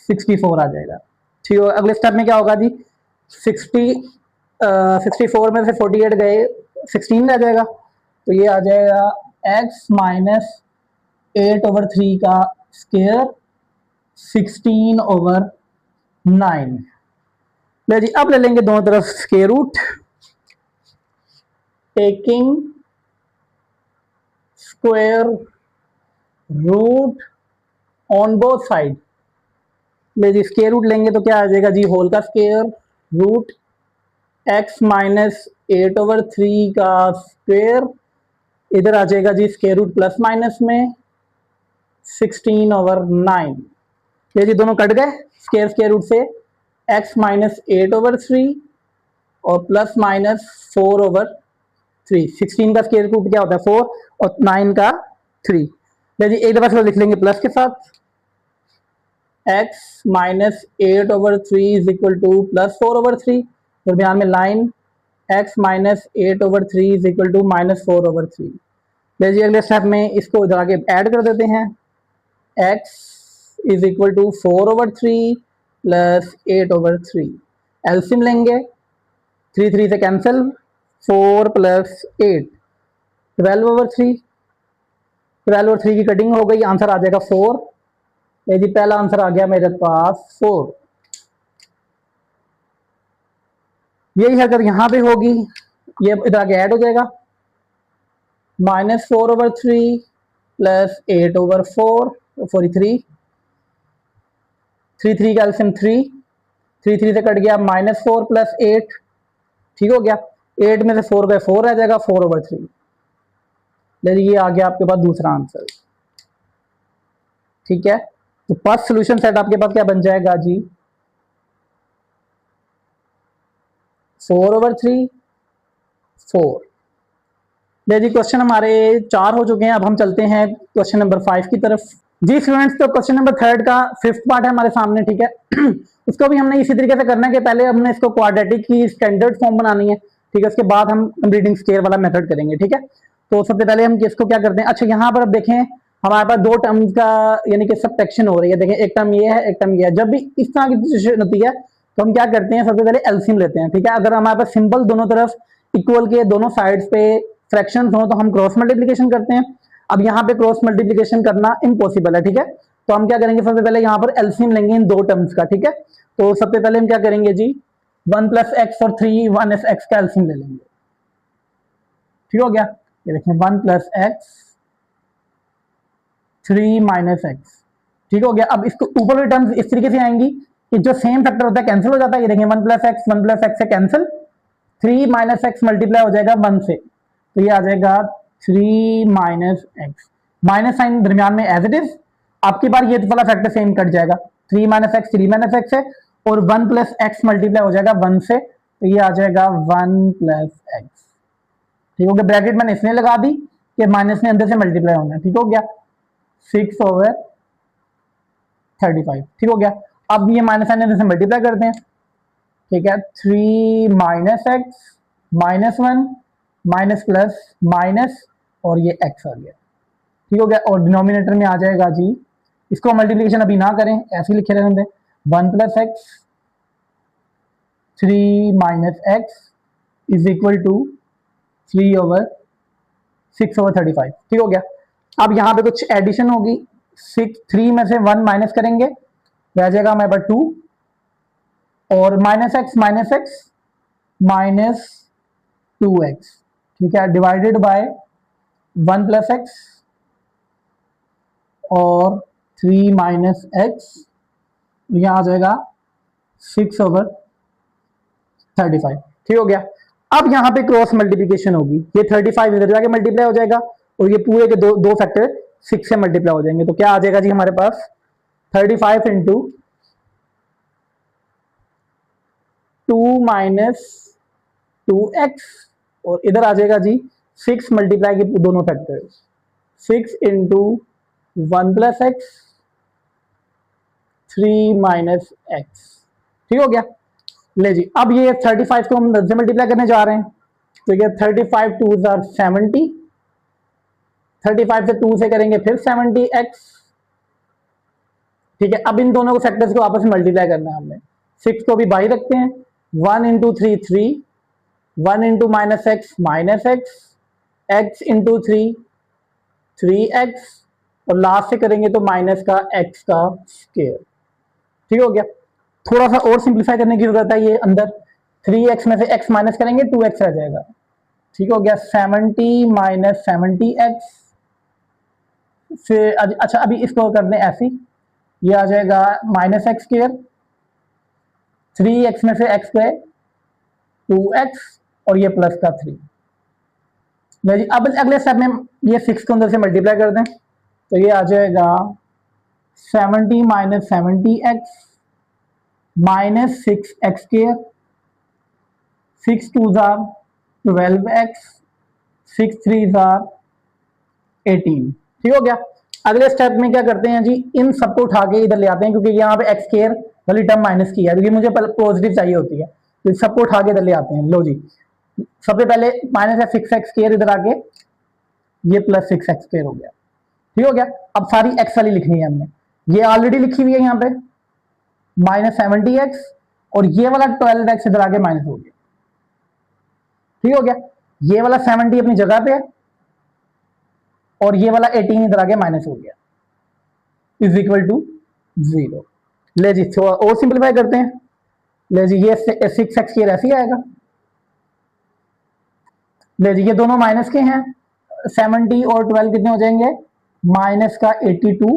64 आ जाएगा। ठीक है, अगले स्टेप में क्या होगा जी 64 में से 48 गए 16 रह जाएगा, तो ये आ जाएगा x माइनस 8 ओवर 3 का स्क्वायर 16 ओवर 9। ले जी अब ले लेंगे दोनों तरफ square root, taking square root on both side. ले जी स्क्वायर रूट लेंगे तो क्या आ जाएगा जी होल का square root x minus 8 over 3 का स्क्वायर, इधर आ जाएगा जी स्क्वायर रूट प्लस माइनस में 16 ओवर 9। ये जी दोनों कट गए स्क्वायर रूट से, x माइनस 8 ओवर 3 और प्लस माइनस 4 ओवर 3। 16 का स्क्वायर रूट क्या होता है 4 और 9 का 3। ये जी एक दफा लिख लेंगे प्लस के साथ, x minus 8 over 3 is equal to plus 4 over 3, दरमियान में line x minus 8 over 3 is equal to minus 4 over 3। लीजिए अगले स्टेप में इसको इधर आगे ऐड कर देते हैं, x is equal to 4 over 3 plus 8 over 3। LCM लेंगे 3 3 से कैंसिल, 4 प्लस 8 12 ओवर 3, 12 ओवर 3 की कटिंग हो गई, आंसर आ जाएगा 4। ये जी पहला आंसर आ गया मेरे पास 4। यही हरकत यहाँ पे होगी, ये इधर आगे ऐड हो जाएगा -4 ओवर 3 प्लस 8/4, 43, 3 का एल्सियम 3, 3 से कट गया, -4 प्लस 8, ठीक हो गया। 8 में से 4 गए, 4 रह जाएगा, 4/3। ये आ गया आपके पास दूसरा आंसर, ठीक है। तो फर्स्ट सोल्यूशन सेट आपके पास क्या बन जाएगा जी, 4/3, 4। जी क्वेश्चन हमारे 4 हो चुके हैं। अब हम चलते हैं क्वेश्चन नंबर 5 की तरफ। जी स्टूडेंट्स, तो क्वेश्चन नंबर 3 का 5th पार्ट है हमारे सामने, ठीक है। उसको भी हमने इसी तरीके से करना है कि पहले हमने इसको क्वाड्रेटिक की स्टैंडर्ड फॉर्म बनानी है, ठीक है। उसके बाद हम कंप्लीटिंग स्क्वायर वाला मेथड करेंगे, ठीक है। तो सबसे पहले हम इसको क्या करते हैं, अच्छा यहाँ पर अब देखें हमारे पास दो टर्म्स का यानी कि सबट्रैक्शन हो रही है। देखें एक टर्म ये है, एक टर्म ये है। जब भी इस तरह की सिचुएशन होती है तो हम क्या करते हैं, सबसे पहले एलसीएम लेते हैं, ठीक है। अगर हमारे पास सिंबल दोनों तरफ इक्वल के दोनों साइड्स पे फ्रैक्शंस हो तो हम क्रॉस मल्टीप्लिकेशन करते हैं। अब यहाँ पे क्रॉस मल्टीप्लिकेशन करना इम्पॉसिबल है, ठीक है। तो हम क्या करेंगे, सबसे पहले यहाँ पर एलसीएम लेंगे इन दो टर्म्स का, ठीक है। तो सबसे पहले हम क्या करेंगे जी, 1 + x और 3 1x का एलसीएम ले लेंगे, ठीक हो गया। ये देखें 1 + x 3 - x, ठीक हो गया। अब इसको ऊपर वाली टर्म्स इस तरीके से आएंगी कि जो सेम फैक्टर होता है कैंसिल हो जाता है। ये देखें 1 + x 1 + x से कैंसिल, 3 - x मल्टीप्लाई हो जाएगा 1 से, तो ये आ जाएगा 3 - x, माइनस साइन दरमियान में एज इट इज। आपकी बार ये वाला फैक्टर सेम कट जाएगा, 3 - x 3 - x है, और 1 + x मल्टीप्लाई हो जाएगा 1 से, तो ये आ जाएगा 1 + x, ठीक हो गया। ब्रैकेट मैंने इसलिए लगा दी कि माइनस ने अंदर से मल्टीप्लाई होना है, ठीक हो गया। 6/35, ठीक हो गया। अब ये माइनस साइन अंदर से मल्टीप्लाई करते हैं, ठीक है। 3 - x -1 माइनस प्लस माइनस और ये x आ गया, ठीक हो गया। और डिनोमिनेटर में आ जाएगा जी, इसको मल्टीप्लिकेशन अभी ना करें, ऐसे लिखे रहने दें, 1 + x 3 - x is equal to 6/35, ठीक हो गया। अब यहाँ पे कुछ एडिशन होगी, 3 में से 1 माइनस करेंगे, रह जाएगा हमारे पास 2, और -x -2x, ठीक है, डिवाइडेड बाय 1 + x और 3 - x, यहाँ आ जाएगा 6/35, ठीक हो गया। अब यहाँ पे क्रॉस मल्टीप्लिकेशन होगी, ये 35 इधर जाके मल्टीप्लाई हो जाएगा और ये पूरे के दो फैक्टर 6 से मल्टीप्लाई हो जाएंगे, तो क्या आ जाएगा जी हमारे पास 35 × 2 - 2x, और इधर आ जाएगा जी 6 मल्टीप्लाई के दोनों फैक्टर्स, 6 × 1 + x 3 - x, ठीक हो गया। ले जी, अब ये 35 को हम 10 से मल्टीप्लाई करने जा रहे हैं, तो ये 35 × 2 = 70, 35 से 2 से करेंगे फिर 70x, ठीक है। अब इन दोनों को फैक्टर्स को आपस में मल्टीप्लाई करना है हमने, 6 को भी बाई रखते हैं, 1 × 3 3, 1 × -x -x, x × 3 3x, और लास्ट से करेंगे तो माइनस का x का स्क्वायर, ठीक हो गया। थोड़ा सा और सिंप्लीफाई करने की जरूरत है, ये अंदर 3x में से x माइनस करेंगे 2x रह जाएगा, ठीक हो गया। 70 - 70x, फिर अच्छा अभी इसको कर दें ऐसे, ये आ जाएगा -x², 3x में से x गए 2x, और ये प्लस का 3। अब अगले स्टेप में ये 6 को अंदर से मल्टीप्लाई कर दें, तो ये आ जाएगा 70 - 70x -6x², 6 × 2 = 12x, 6 × 3 = 18, ठीक हो गया। अगले स्टेप में क्या करते हैं जी, इन सबको उठा के इधर ले आते हैं, क्योंकि यहाँ पे x² वाली टर्म माइनस की है, क्योंकि मुझे पॉजिटिव चाहिए होती है, तो सबको उठा के इधर ले आते हैं। लो जी, सबसे पहले -6x² इधर आके ये +6x² हो गया, ठीक हो गया। अब सारी x वाली लिखनी है हमने, ये ऑलरेडी लिखी हुई है यहाँ पे -70x, और ये वाला 12x इधर आके माइनस हो गया, ठीक हो गया। ये वाला 70 अपनी जगह पे है, और ये वाला 18 इधर आके माइनस हो गया, इज इक्वल टू 0। ले जी थोड़ा और सिंप्लीफाई करते हैं, ले जी ये 6x² ऐसे ही आएगा। ले जी ये दोनों माइनस के हैं, 70 और 12 कितने हो जाएंगे माइनस का 82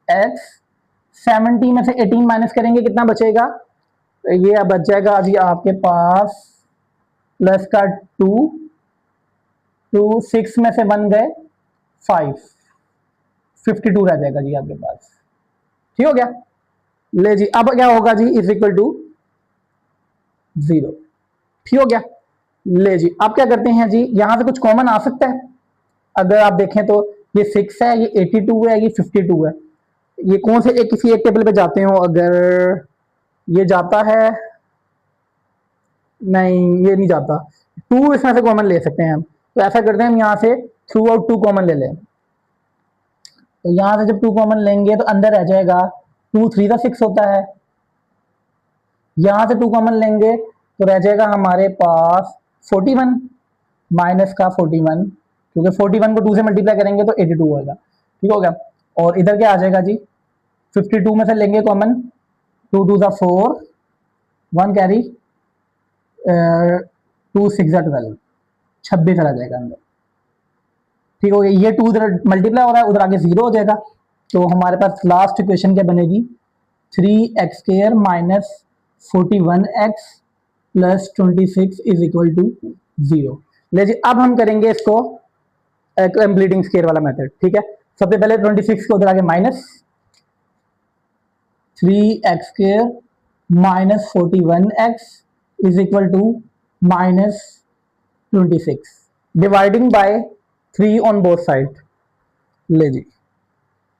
एक्स, 70 में से 18 माइनस करेंगे कितना बचेगा, ये अब बच जाएगा अभी आपके पास प्लस का 2, 6 में से 1 गए 5, 52 रह जाएगा जी आपके पास। ठीक हो गया। ले जी अब क्या होगा जी, इज इक्वल टू 0। ठीक हो गया। ले जी अब क्या करते हैं जी, यहां से कुछ कॉमन आ सकता है। अगर आप देखें तो ये 6 है, ये 82 है, ये 52 है। ये कौन से एक किसी एक टेबल पे जाते हो, अगर ये जाता है, नहीं ये नहीं जाता, 2 इसमें से कॉमन ले सकते हैं हम। तो ऐसा करते हैं हम यहाँ से थ्रू आउट 2 कॉमन ले लें। तो यहां से जब 2 कॉमन लेंगे तो अंदर रह जाएगा 2 3 का 6 होता है। यहां से 2 कॉमन लेंगे तो रह जाएगा हमारे पास 41 माइनस का 41, क्योंकि 41 को 2 से मल्टीप्लाई करेंगे तो 82 होगा। ठीक हो गया। और इधर क्या आ जाएगा जी, 52 में से लेंगे कॉमन, 2 2 ज़ा 4, 1 कैरी, 2 6 ज़ा 12, 26 आ जाएगा अंदर। ठीक हो गया। ये 2 इधर मल्टीप्लाई हो रहा है, उधर आगे 0 हो जाएगा। तो हमारे पास लास्ट इक्वेशन क्या बनेगी, 3x² minus 41x plus 26 is equal to 0। ले जी अब हम करेंगे इसको कंप्लीटिंग स्केयर वाला मेथड। ठीक है, सबसे पहले 26 को उधर आगे minus 3x² minus 41x is equal to minus 26, dividing by 3 on both side. ले जी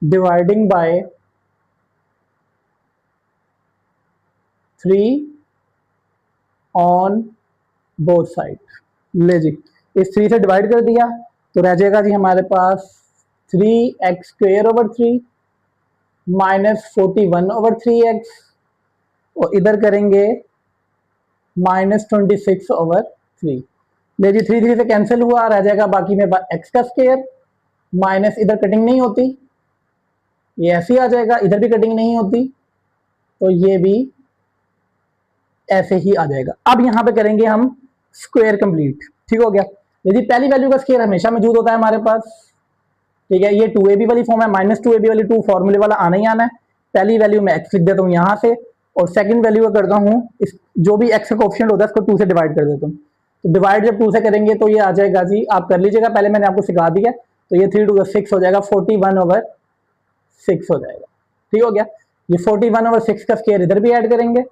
dividing by 3 on both side. ले जी इस 3 से डिवाइड कर दिया तो रह जाएगा जी हमारे पास 3x² over 3 minus 41 over 3x, और इधर करेंगे माइनस 26 ओवर 3। ले जी 3 3 से कैंसिल हुआ, रह जाएगा बाकी में x का स्क्वायर, माइनस इधर कटिंग नहीं होती, ये ऐसे ही आ जाएगा, इधर भी कटिंग नहीं होती तो ये भी ऐसे ही आ जाएगा। अब यहां पे करेंगे हम स्क्वायर कंप्लीट। ठीक हो गया। यदि पहली वैल्यू का स्क्वायर हमेशा मौजूद होता है हमारे पास, ठीक है, ये 2ab वाली फॉर्म है, माइनस 2ab वाली 2 फॉर्मूले वाला आना ही आना है। पहली वैल्यू में x लिख देता हूँ यहाँ से, और सेकंड वैल्यू का करता हूँ इस जो भी x का कोएफिशिएंट होता है इसको 2 से डिवाइड कर देता हूँ। तो डिवाइड जब 2 से करेंगे तो ये आ जाएगा जी, आप कर लीजिएगा, पहले मैंने आपको सिखा दिया। तो ये 3 2 6 हो जाएगा, 41 ओवर 6 हो जाएगा। ठीक हो गया। ये 41 ओवर 6 का स्क्वायर इधर भी ऐड करेंगे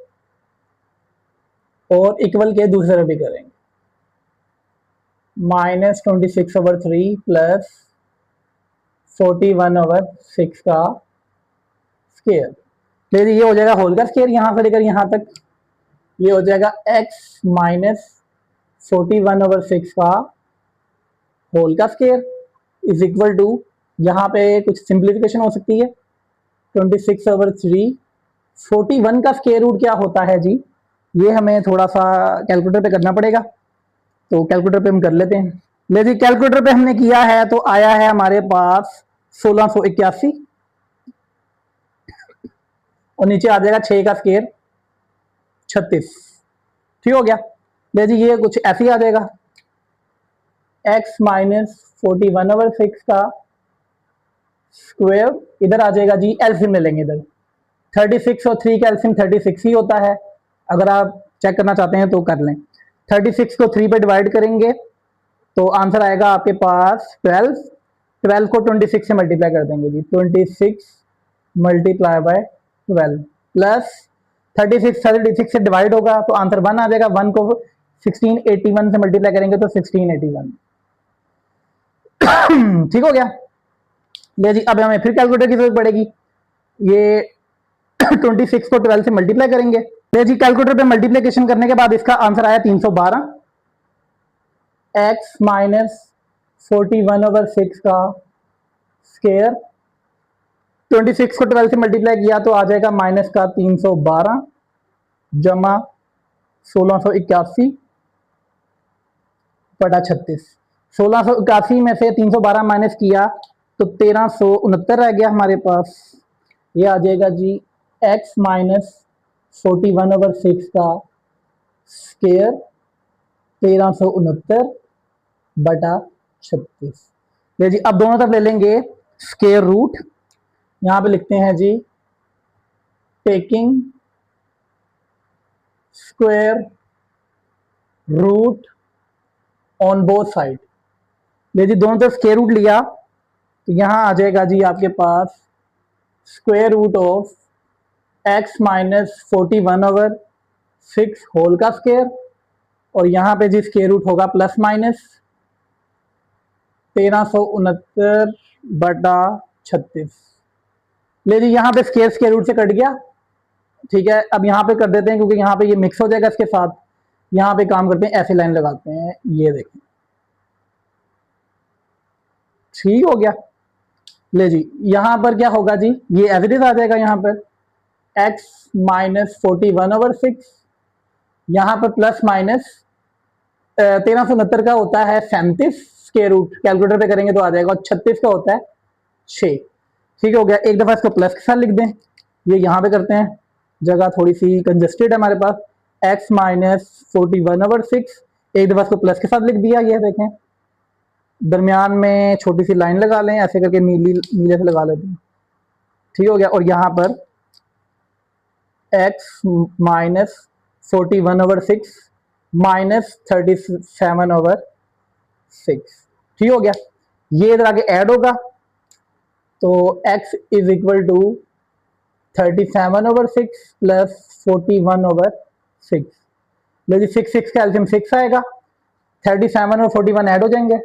और इक्वल के दूसरे तरफ भी करेंगे, माइनस 26 ओवर 3 प्लस 41 ओवर 6 का स्क्वायर। फिर ये हो जाएगा होल का स्क्वायर, यहां से लेकर यहां तक ये हो जाएगा x माइनस 41 ओवर 6 का होल का स्क्वायर इज इक्वल टू, यहाँ पे कुछ सिंप्लीफिकेशन हो सकती है, 26 ओवर 3, 41 का स्क्वायर रूट क्या होता है जी, ये हमें थोड़ा सा कैलकुलेटर पे करना पड़ेगा, तो कैलकुलेटर पे हम कर लेते हैं। ले जी कैलकुलेटर पे हमने किया है तो आया है हमारे पास 1681, और नीचे आ जाएगा 6 का स्क्वायर 36। ठीक हो गया। ले जी ये कुछ ऐसे ही आ जाएगा, x माइनस 41 ओवर 6 का स्क्वायर, इधर आ जाएगा जी, एलसीएम ले लेंगे इधर, 36 और 3 का एलसीएम 36 ही होता है, अगर आप चेक करना चाहते हैं तो कर लें। 36 को 3 पे डिवाइड करेंगे तो आंसर आएगा आपके पास 12, 12 को 26 से मल्टीप्लाई कर देंगे जी, 26 मल्टीप्लाई बाय 12 प्लस 36 से डिवाइड होगा तो आंसर 1 आ जाएगा, 1 को 1681 से मल्टीप्लाई करेंगे तो 1681। ठीक हो गया। ले जी अब हमें फिर कैलकुलेटर की जरूरत पड़ेगी, ये 26 को 12 से मल्टीप्लाई करेंगे। ले जी कैलकुलेटर पे मल्टीप्लीकेशन करने के बाद इसका आंसर आया 312, x माइनस 41 ओवर 6 का स्क्वायर, 26 को 12 से मल्टीप्लाई किया तो आ जाएगा माइनस का 312 जमा 1681 बटा 36। 1681 में से 312 माइनस किया तो 1369 रह गया हमारे पास, ये आ जाएगा जी x माइनस 41 ओवर 6 का स्क्वायर 1369 बटा 36। ये जी अब दोनों तरफ ले लेंगे स्क्वायर रूट, यहां पे लिखते हैं जी taking square root on both side. ये जी दोनों तरफ स्क्वायर रूट लिया तो यहां आ जाएगा जी आपके पास square root of x minus 41/6 whole का स्क्वायर, और यहां पे जी स्क्वायर रूट होगा प्लस माइनस 1369/36। ले जी यहाँ पे स्क्वायर रूट से कट गया, ठीक है। अब यहाँ पे कर देते हैं क्योंकि यहाँ पे ये मिक्स हो जाएगा इसके साथ, यहाँ पे काम करते हैं ऐसे लाइन लगाते हैं, ये देखें ठीक हो गया। ले जी यहाँ पर क्या होगा जी, ये एज इट इज आ जाएगा यहाँ पर x माइनस 41/6, यहाँ पर प्लस माइनस 1369 का होता है 37 स्क्वायर रूट, कैलकुलेटर पे करेंगे तो आ जाएगा, और 36 का होता है 6। ठीक हो गया, एक दफा इसको प्लस के साथ लिख दें, ये यहाँ पे करते हैं, जगह थोड़ी सी कंजेस्टेड है हमारे पास, x माइनस 41/6, एक दफा इसको प्लस के साथ लिख दिया, ये देखें दरमियान में छोटी सी लाइन लगा लें, ऐसे करके नीले से लगा लेते हैं, ठीक हो गया। और यहाँ पर x माइनस 41/6 माइनस 37/6, ठीक हो गया। ये इधर आगे ऐड होगा तो x is equal to 37/6 plus 41/6। लो जी 6 का एल्सियम 6 आएगा, 37 और 41 ऐड हो जाएंगे,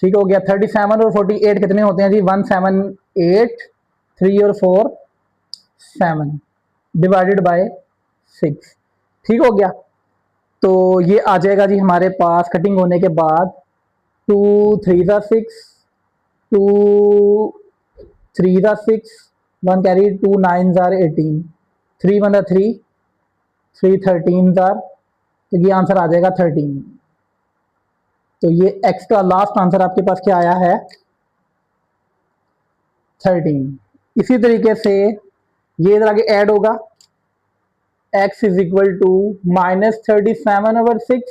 ठीक हो गया। 37 और 48 कितने होते हैं जी, 178, 3 और 4 7 डिवाइडेड बाय 6, ठीक हो गया। तो ये आ जाएगा जी हमारे पास कटिंग होने के बाद 2 3 6, 2 3 6, 1 कैरी, 2 9 18, 3 1 3, 3 13 तो ये आंसर आ जाएगा 13। तो ये x का लास्ट आंसर आपके पास क्या आया है 13। इसी तरीके से ये इधर आगे ऐड होगा, x is equal to minus 37/6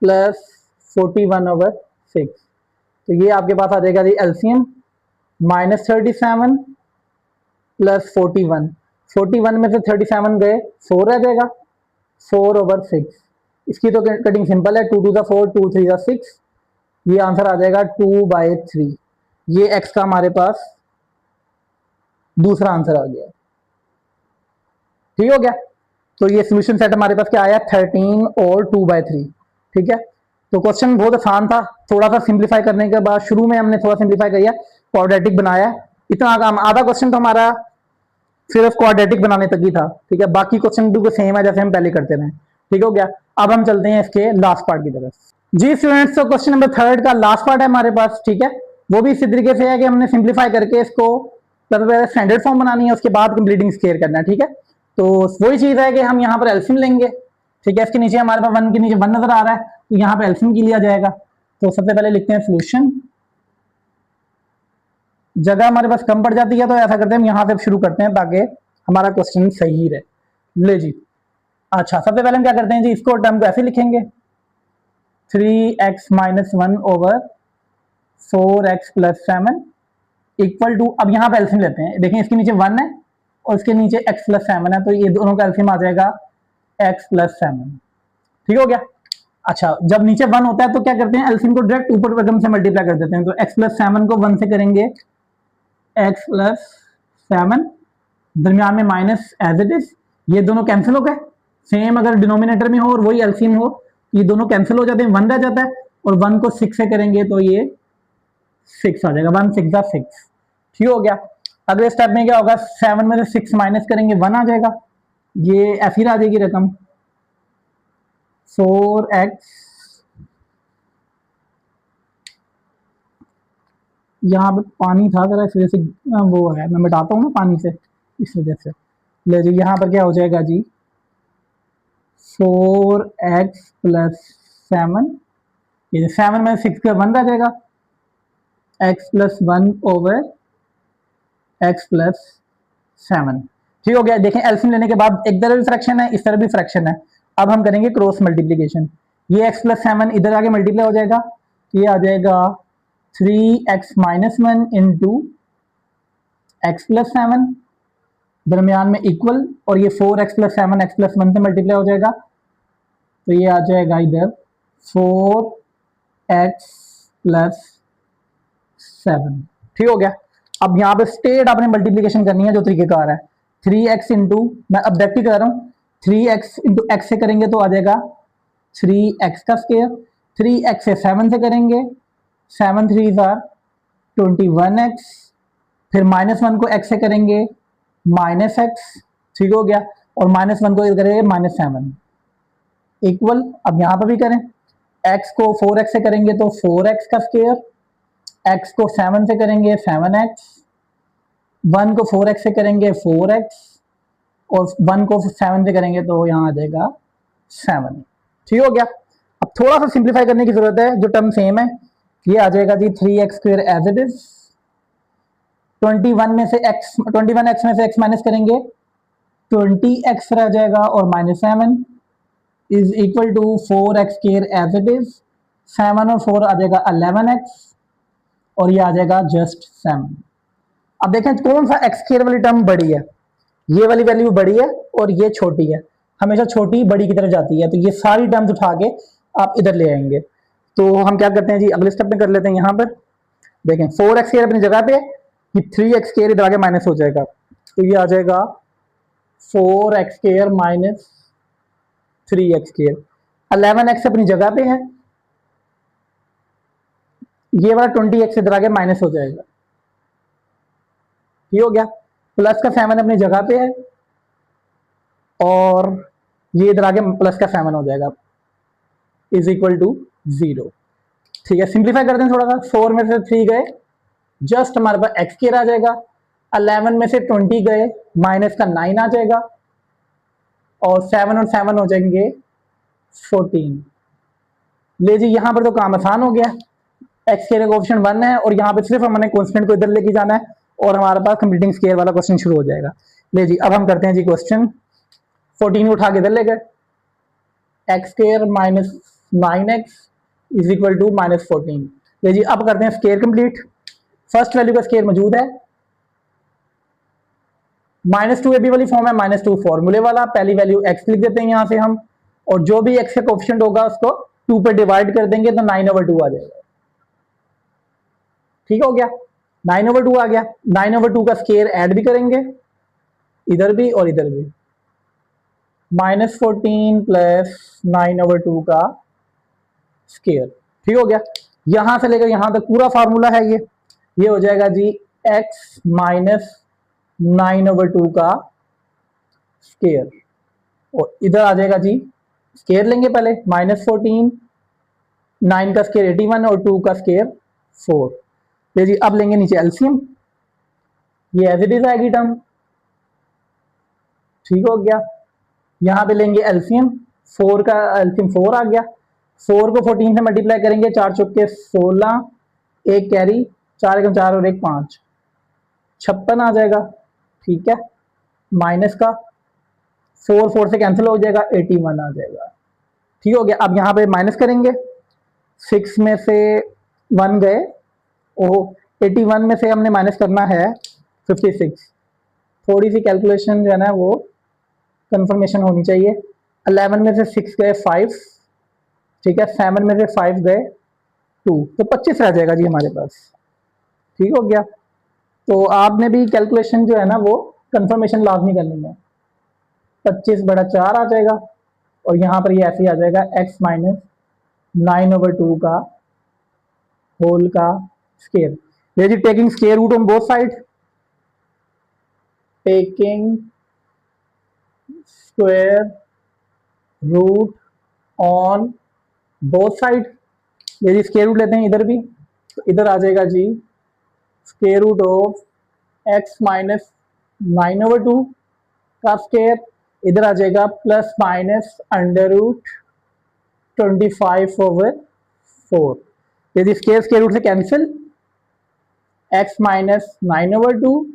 plus 41/6। तो ये आपके पास आ जाएगा जी एलसीएम माइनस 37 प्लस 41 में से 37 गए 4 रह जाएगा, 4/6। इसकी तो कटिंग सिंपल है, 2 2 4, 2 3 6, ये आंसर आ जाएगा 2/3। ये x का हमारे पास दूसरा आंसर आ गया, ठीक हो गया। तो ये सोल्यूशन सेट हमारे पास क्या आया 13 और 2/3, ठीक है। तो क्वेश्चन बहुत आसान था, थोड़ा सा सिंप्लीफाई करने के बाद शुरू में हमने थोड़ा सिंप्लीफाई किया, क्वाड्रेटिक बनाया, इतना काम, आधा क्वेश्चन तो हमारा सिर्फ क्वाड्रेटिक बनाने तक ही था, ठीक है। बाकी क्वेश्चन बिल्कुल सेम है जैसे हम पहले करते रहे, ठीक हो गया। अब हम चलते हैं इसके लास्ट पार्ट की तरफ। जी स्टूडेंट्स, तो क्वेश्चन नंबर 3 का लास्ट पार्ट है हमारे पास, ठीक है। वो भी इसी तरीके से है कि हमने सिंप्लीफाई करके इसको सबसे पहले स्टैंडर्ड फॉर्म बनानी है, उसके बाद कंप्लीटिंग स्क्वायर करना है, ठीक है। तो वही चीज है कि हम यहाँ पर एल्सियम लेंगे, ठीक है। इसके नीचे हमारे पास 1 के नीचे 1 नजर आ रहा है, तो यहाँ पे एल्सियम की लिया जाएगा। तो सबसे पहले लिखते हैं सोल्यूशन, जगह हमारे पास कम पड़ जाती है तो ऐसा करते हैं हम यहाँ से शुरू करते हैं ताकि हमारा क्वेश्चन सही रहे। ले जी अच्छा, सबसे पहले हम क्या करते हैं जी, इसको टर्म को ऐसे लिखेंगे 3x minus 1 over 4x plus 7 equal to, अब यहाँ पे एल्सियम लेते हैं, देखें इसके नीचे 1 है और इसके नीचे x प्लस 7 है, तो ये दोनों का एल्सियम आ जाएगा x प्लस 7, ठीक हो गया। अच्छा, जब नीचे 1 होता है तो क्या करते हैं, एल्सियम को डायरेक्ट ऊपर रकम से मल्टीप्लाई कर देते हैं, तो x प्लस 7 को 1 से करेंगे x प्लस 7, दरमियान में माइनस एज इट इज, ये दोनों कैंसिल हो गए, सेम अगर डिनोमिनेटर में हो और वही एलसीएम हो, ये दोनों कैंसिल हो जाते हैं, 1 रह जाता है, और 1 को 6 से करेंगे तो ये 6 आ जाएगा, 1 6 6, ठीक हो गया। अगले स्टेप में क्या होगा, 7 में से 6 माइनस करेंगे 1 आ जाएगा, ये ऐसी आ जाएगी रकम 4x, यहाँ पे पानी था जरा इस वजह से वो है, मैं मिटाता हूँ ना पानी से, इस वजह से। ले जी यहाँ पर क्या हो जाएगा जी 4x प्लस 7, ये 7 में 6 का 1 रह जाएगा, x plus 1 over x plus 7, ठीक हो गया। देखें एल्सियम लेने के बाद एक तरफ भी फ्रैक्शन है, इस तरफ भी फ्रैक्शन है, अब हम करेंगे क्रॉस मल्टीप्लीकेशन, ये x प्लस 7 इधर आके मल्टीप्लाई हो जाएगा, ये आ जाएगा 3x minus 1 into x plus 7 दरमियान में इक्वल, और ये 4x प्लस 7 एक्स प्लस 1 से मल्टीप्लाई हो जाएगा, तो ये आ जाएगा इधर 4x प्लस 7। ठीक हो गया। अब यहाँ पे स्टेट आपने मल्टीप्लीकेशन करनी है जो तरीकेकार है, 3x इंटू, मैं अब डायरेक्ट ही कर रहा हूँ, 3x इंटू एक्स से करेंगे तो आ जाएगा 3x का स्क्वायर, 3x से 7 से करेंगे, 7 3 जार 21x, फिर -1 को x से करेंगे -x, ठीक हो गया, और -1 को इधर करेंगे -7 इक्वल। अब यहाँ पर भी करें, x को 4x से करेंगे तो 4x का स्क्वायर, x को 7 से करेंगे 7x, 1 को 4x से करेंगे 4x, और 1 को 7 से करेंगे तो यहाँ आ जाएगा 7। ठीक हो गया। अब थोड़ा सा सिंप्लीफाई करने की जरूरत है, जो टर्म सेम है, ये आ जाएगा जी 3x square as it is, 21 में से x, 21x में से x माइनस करेंगे 20x रह जाएगा, और -7 is equal to 4x square as it is, 7 और 4 आ जाएगा 11x, और ये आ जाएगा जस्ट 7। अब देखें कौन सा x स्क्वायर वाली टर्म बड़ी है, ये वाली वैल्यू बड़ी है और ये छोटी है, हमेशा छोटी बड़ी की तरफ जाती है, तो ये सारी टर्म्स उठा के आप इधर ले आएंगे। तो हम क्या करते हैं जी, अगले स्टेप में कर लेते हैं। यहाँ पर देखें 4x स्क्वायर अपनी जगह पे, ये 3x स्क्वायर इधर आगे माइनस हो जाएगा, तो ये आ जाएगा 4x square minus 3x square, 11x अपनी जगह पे है, ये वाला 20x इधर आगे माइनस हो जाएगा, ये हो गया, प्लस का 7 अपनी जगह पे है, और ये इधर आगे प्लस का 7 हो जाएगा, इज इक्वल टू 0। ठीक है, सिंप्लीफाई करते हैं थोड़ा सा, 4 में से 3 गए, जस्ट हमारे पास एक्स स्क्वायर आ जाएगा, 11 में से 20 गए, माइनस का 9 आ जाएगा, और 7 और 7 हो जाएंगे 14। ले जी, यहां पर तो काम आसान हो गया, एक्स स्क्वायर का ऑप्शन 1 है, और यहाँ पे सिर्फ हमने कॉन्स्टेंट को इधर लेके जाना है, और हमारे पास कंप्लीटिंग स्क्वायर वाला क्वेश्चन शुरू हो जाएगा। ले जी, अब हम करते हैं जी क्वेश्चन, 14 उठा के इधर ले गए, x square minus 9x is equal to -14। ले जी, अब करते हैं स्क्वायर कंप्लीट। फर्स्ट वैल्यू का स्क्वायर मौजूद है, -2 ए बी वाली फॉर्म है, -2 फॉर्मूले वाला, पहली वैल्यू x लिख देते हैं यहाँ से हम, और जो भी x का कोएफिशिएंट होगा उसको 2 पे डिवाइड कर देंगे तो 9/2 आ जाएगा। ठीक हो गया, 9/2 आ गया, 9/2 का स्क्वायर ऐड भी करेंगे इधर भी और इधर भी, -14 प्लस 9/2 का स्क्वायर। ठीक हो गया, यहां से लेकर यहां तक पूरा फार्मूला है ये हो जाएगा जी x माइनस 9/2 का स्क्वायर, और इधर आ जाएगा जी स्क्वायर लेंगे पहले, -14, 9 का स्क्वायर 81 और 2 का स्क्वायर 4। ले जी, अब लेंगे नीचे एलसीएम, ये एज इट इज आएगी टर्म। ठीक हो गया, यहां पे लेंगे एलसीएम, 4 का एलसीएम 4 आ गया, 4 को 14 से मल्टीप्लाई करेंगे, 4 चौके 16, एक कैरी, 4 एकम 4 और 1 5, 56 आ जाएगा। ठीक है, माइनस का 4 से कैंसिल हो जाएगा, 81 आ जाएगा। ठीक हो गया, अब यहाँ पे माइनस करेंगे, 6 में से 1 गए, ओह 81 में से हमने माइनस करना है 56, थोड़ी सी कैलकुलेशन जो है ना वो कंफर्मेशन होनी चाहिए। 11 में से 6 गए 5, ठीक है, 7 में से 5 गए 2, तो 25 रह जाएगा जी हमारे पास। ठीक हो गया, तो आपने भी कैलकुलेशन जो है ना वो कंफर्मेशन लाजमी करनी है, 25/4 आ जाएगा, और यहाँ पर ये ऐसे ही आ जाएगा x माइनस 9/2 का होल का स्क्वायर। ये जी taking square root on both side, taking square root on both side, ये जी स्क्वायर रूट लेते हैं इधर भी, तो इधर आ जाएगा जी square root of x minus 9/2 का स्क्वायर, इधर आ जाएगा प्लस माइनस √25/4। यदि स्क्वायर रूट से कैंसिल, x माइनस 9/2,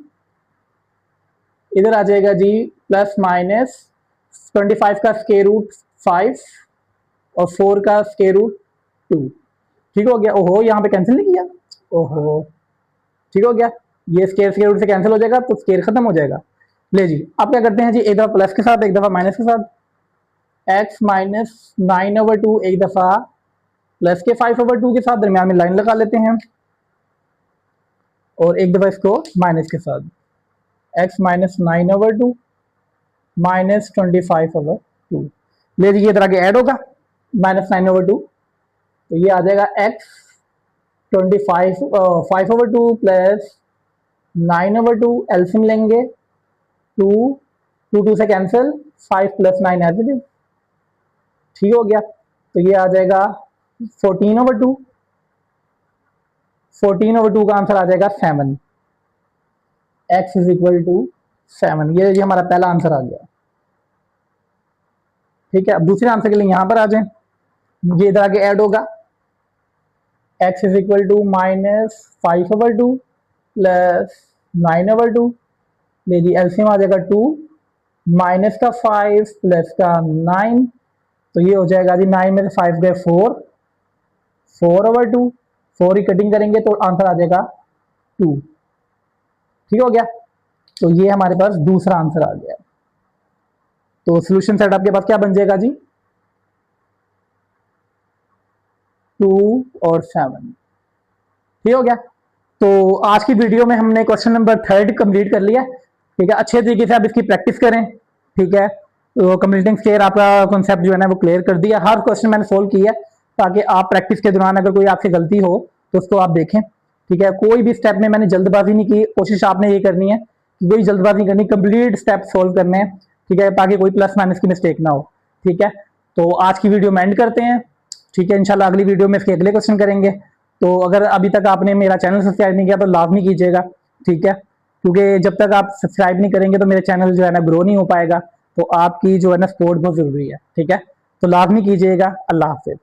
इधर आ जाएगा जी प्लस माइनस 25 का स्क्वायर रूट 5, और 4 का स्क्वायर रूट 2। ठीक हो गया। ओहो, यहाँ पे कैंसिल नहीं किया, ओहो, ठीक हो गया। ये स्क्वायर रूट से कैंसिल हो जाएगा तो स्क्वायर खत्म हो जाएगा। ले जी, अब क्या करते हैं जी, एक दफा प्लस के साथ एक दफा माइनस के साथ। x माइनस 9/2 एक दफा प्लस के 5/2 के साथ, दरमियान में लाइन लगा लेते हैं, और एक दफा इसको माइनस के साथ। x minus 9/2 minus 25/2। ले जी, ये तरह के ऐड होगा माइनस 9/2, तो ये आ जाएगा x 5/2 प्लस 9/2, एल्सियम लेंगे 2, 2 से कैंसिल, 5 + 9 एज इट इज। ठीक हो गया। तो ये आ जाएगा 14/2, 14/2 का आंसर आ जाएगा 7। x = 7। ये जी हमारा पहला आंसर आ गया। ठीक है, अब दूसरे आंसर के लिए यहां पर आ जाए, ये इधर आगे ऐड होगा, x = -5/2 प्लस 9/2। ले जी, एलसीएम आ जाएगा 2, माइनस का 5 प्लस का 9, तो ये हो जाएगा जी 9 में से 5 गए 4, 4/2, 4 ही कटिंग करेंगे तो आंसर आ जाएगा 2। ठीक हो गया। तो ये हमारे पास दूसरा आंसर आ गया। तो सोल्यूशन सेट आपके पास क्या बन जाएगा जी, 2 और 7। ठीक हो गया। तो आज की वीडियो में हमने क्वेश्चन नंबर 3 कंप्लीट कर लिया। ठीक है, अच्छे तरीके से आप इसकी प्रैक्टिस करें। ठीक है, तो कंप्लीटिंग स्क्वायर आपका कॉन्सेप्ट जो है ना वो क्लियर कर दिया, हर क्वेश्चन मैंने सोल्व किया, ताकि आप प्रैक्टिस के दौरान अगर कोई आपसे गलती हो तो उसको आप देखें। ठीक है, कोई भी स्टेप में मैंने जल्दबाजी नहीं की, कोशिश आपने ये करनी है कि कोई जल्दबाजी नहीं करनी, कंप्लीट स्टेप सोल्व करने हैं। ठीक है, ताकि कोई प्लस माइनस की मिस्टेक ना हो। ठीक है, तो आज की वीडियो में एंड करते हैं। ठीक है, इंशाल्लाह अगली वीडियो में इसके अगले क्वेश्चन करेंगे। तो अगर अभी तक आपने मेरा चैनल सब्सक्राइब नहीं किया तो लाजमी कीजिएगा। ठीक है, क्योंकि जब तक आप सब्सक्राइब नहीं करेंगे तो मेरे चैनल जो है ना ग्रो नहीं हो पाएगा। तो आपकी जो है ना सपोर्ट बहुत जरूरी है। ठीक है, तो लाजमी कीजिएगा। अल्लाह हाफिज।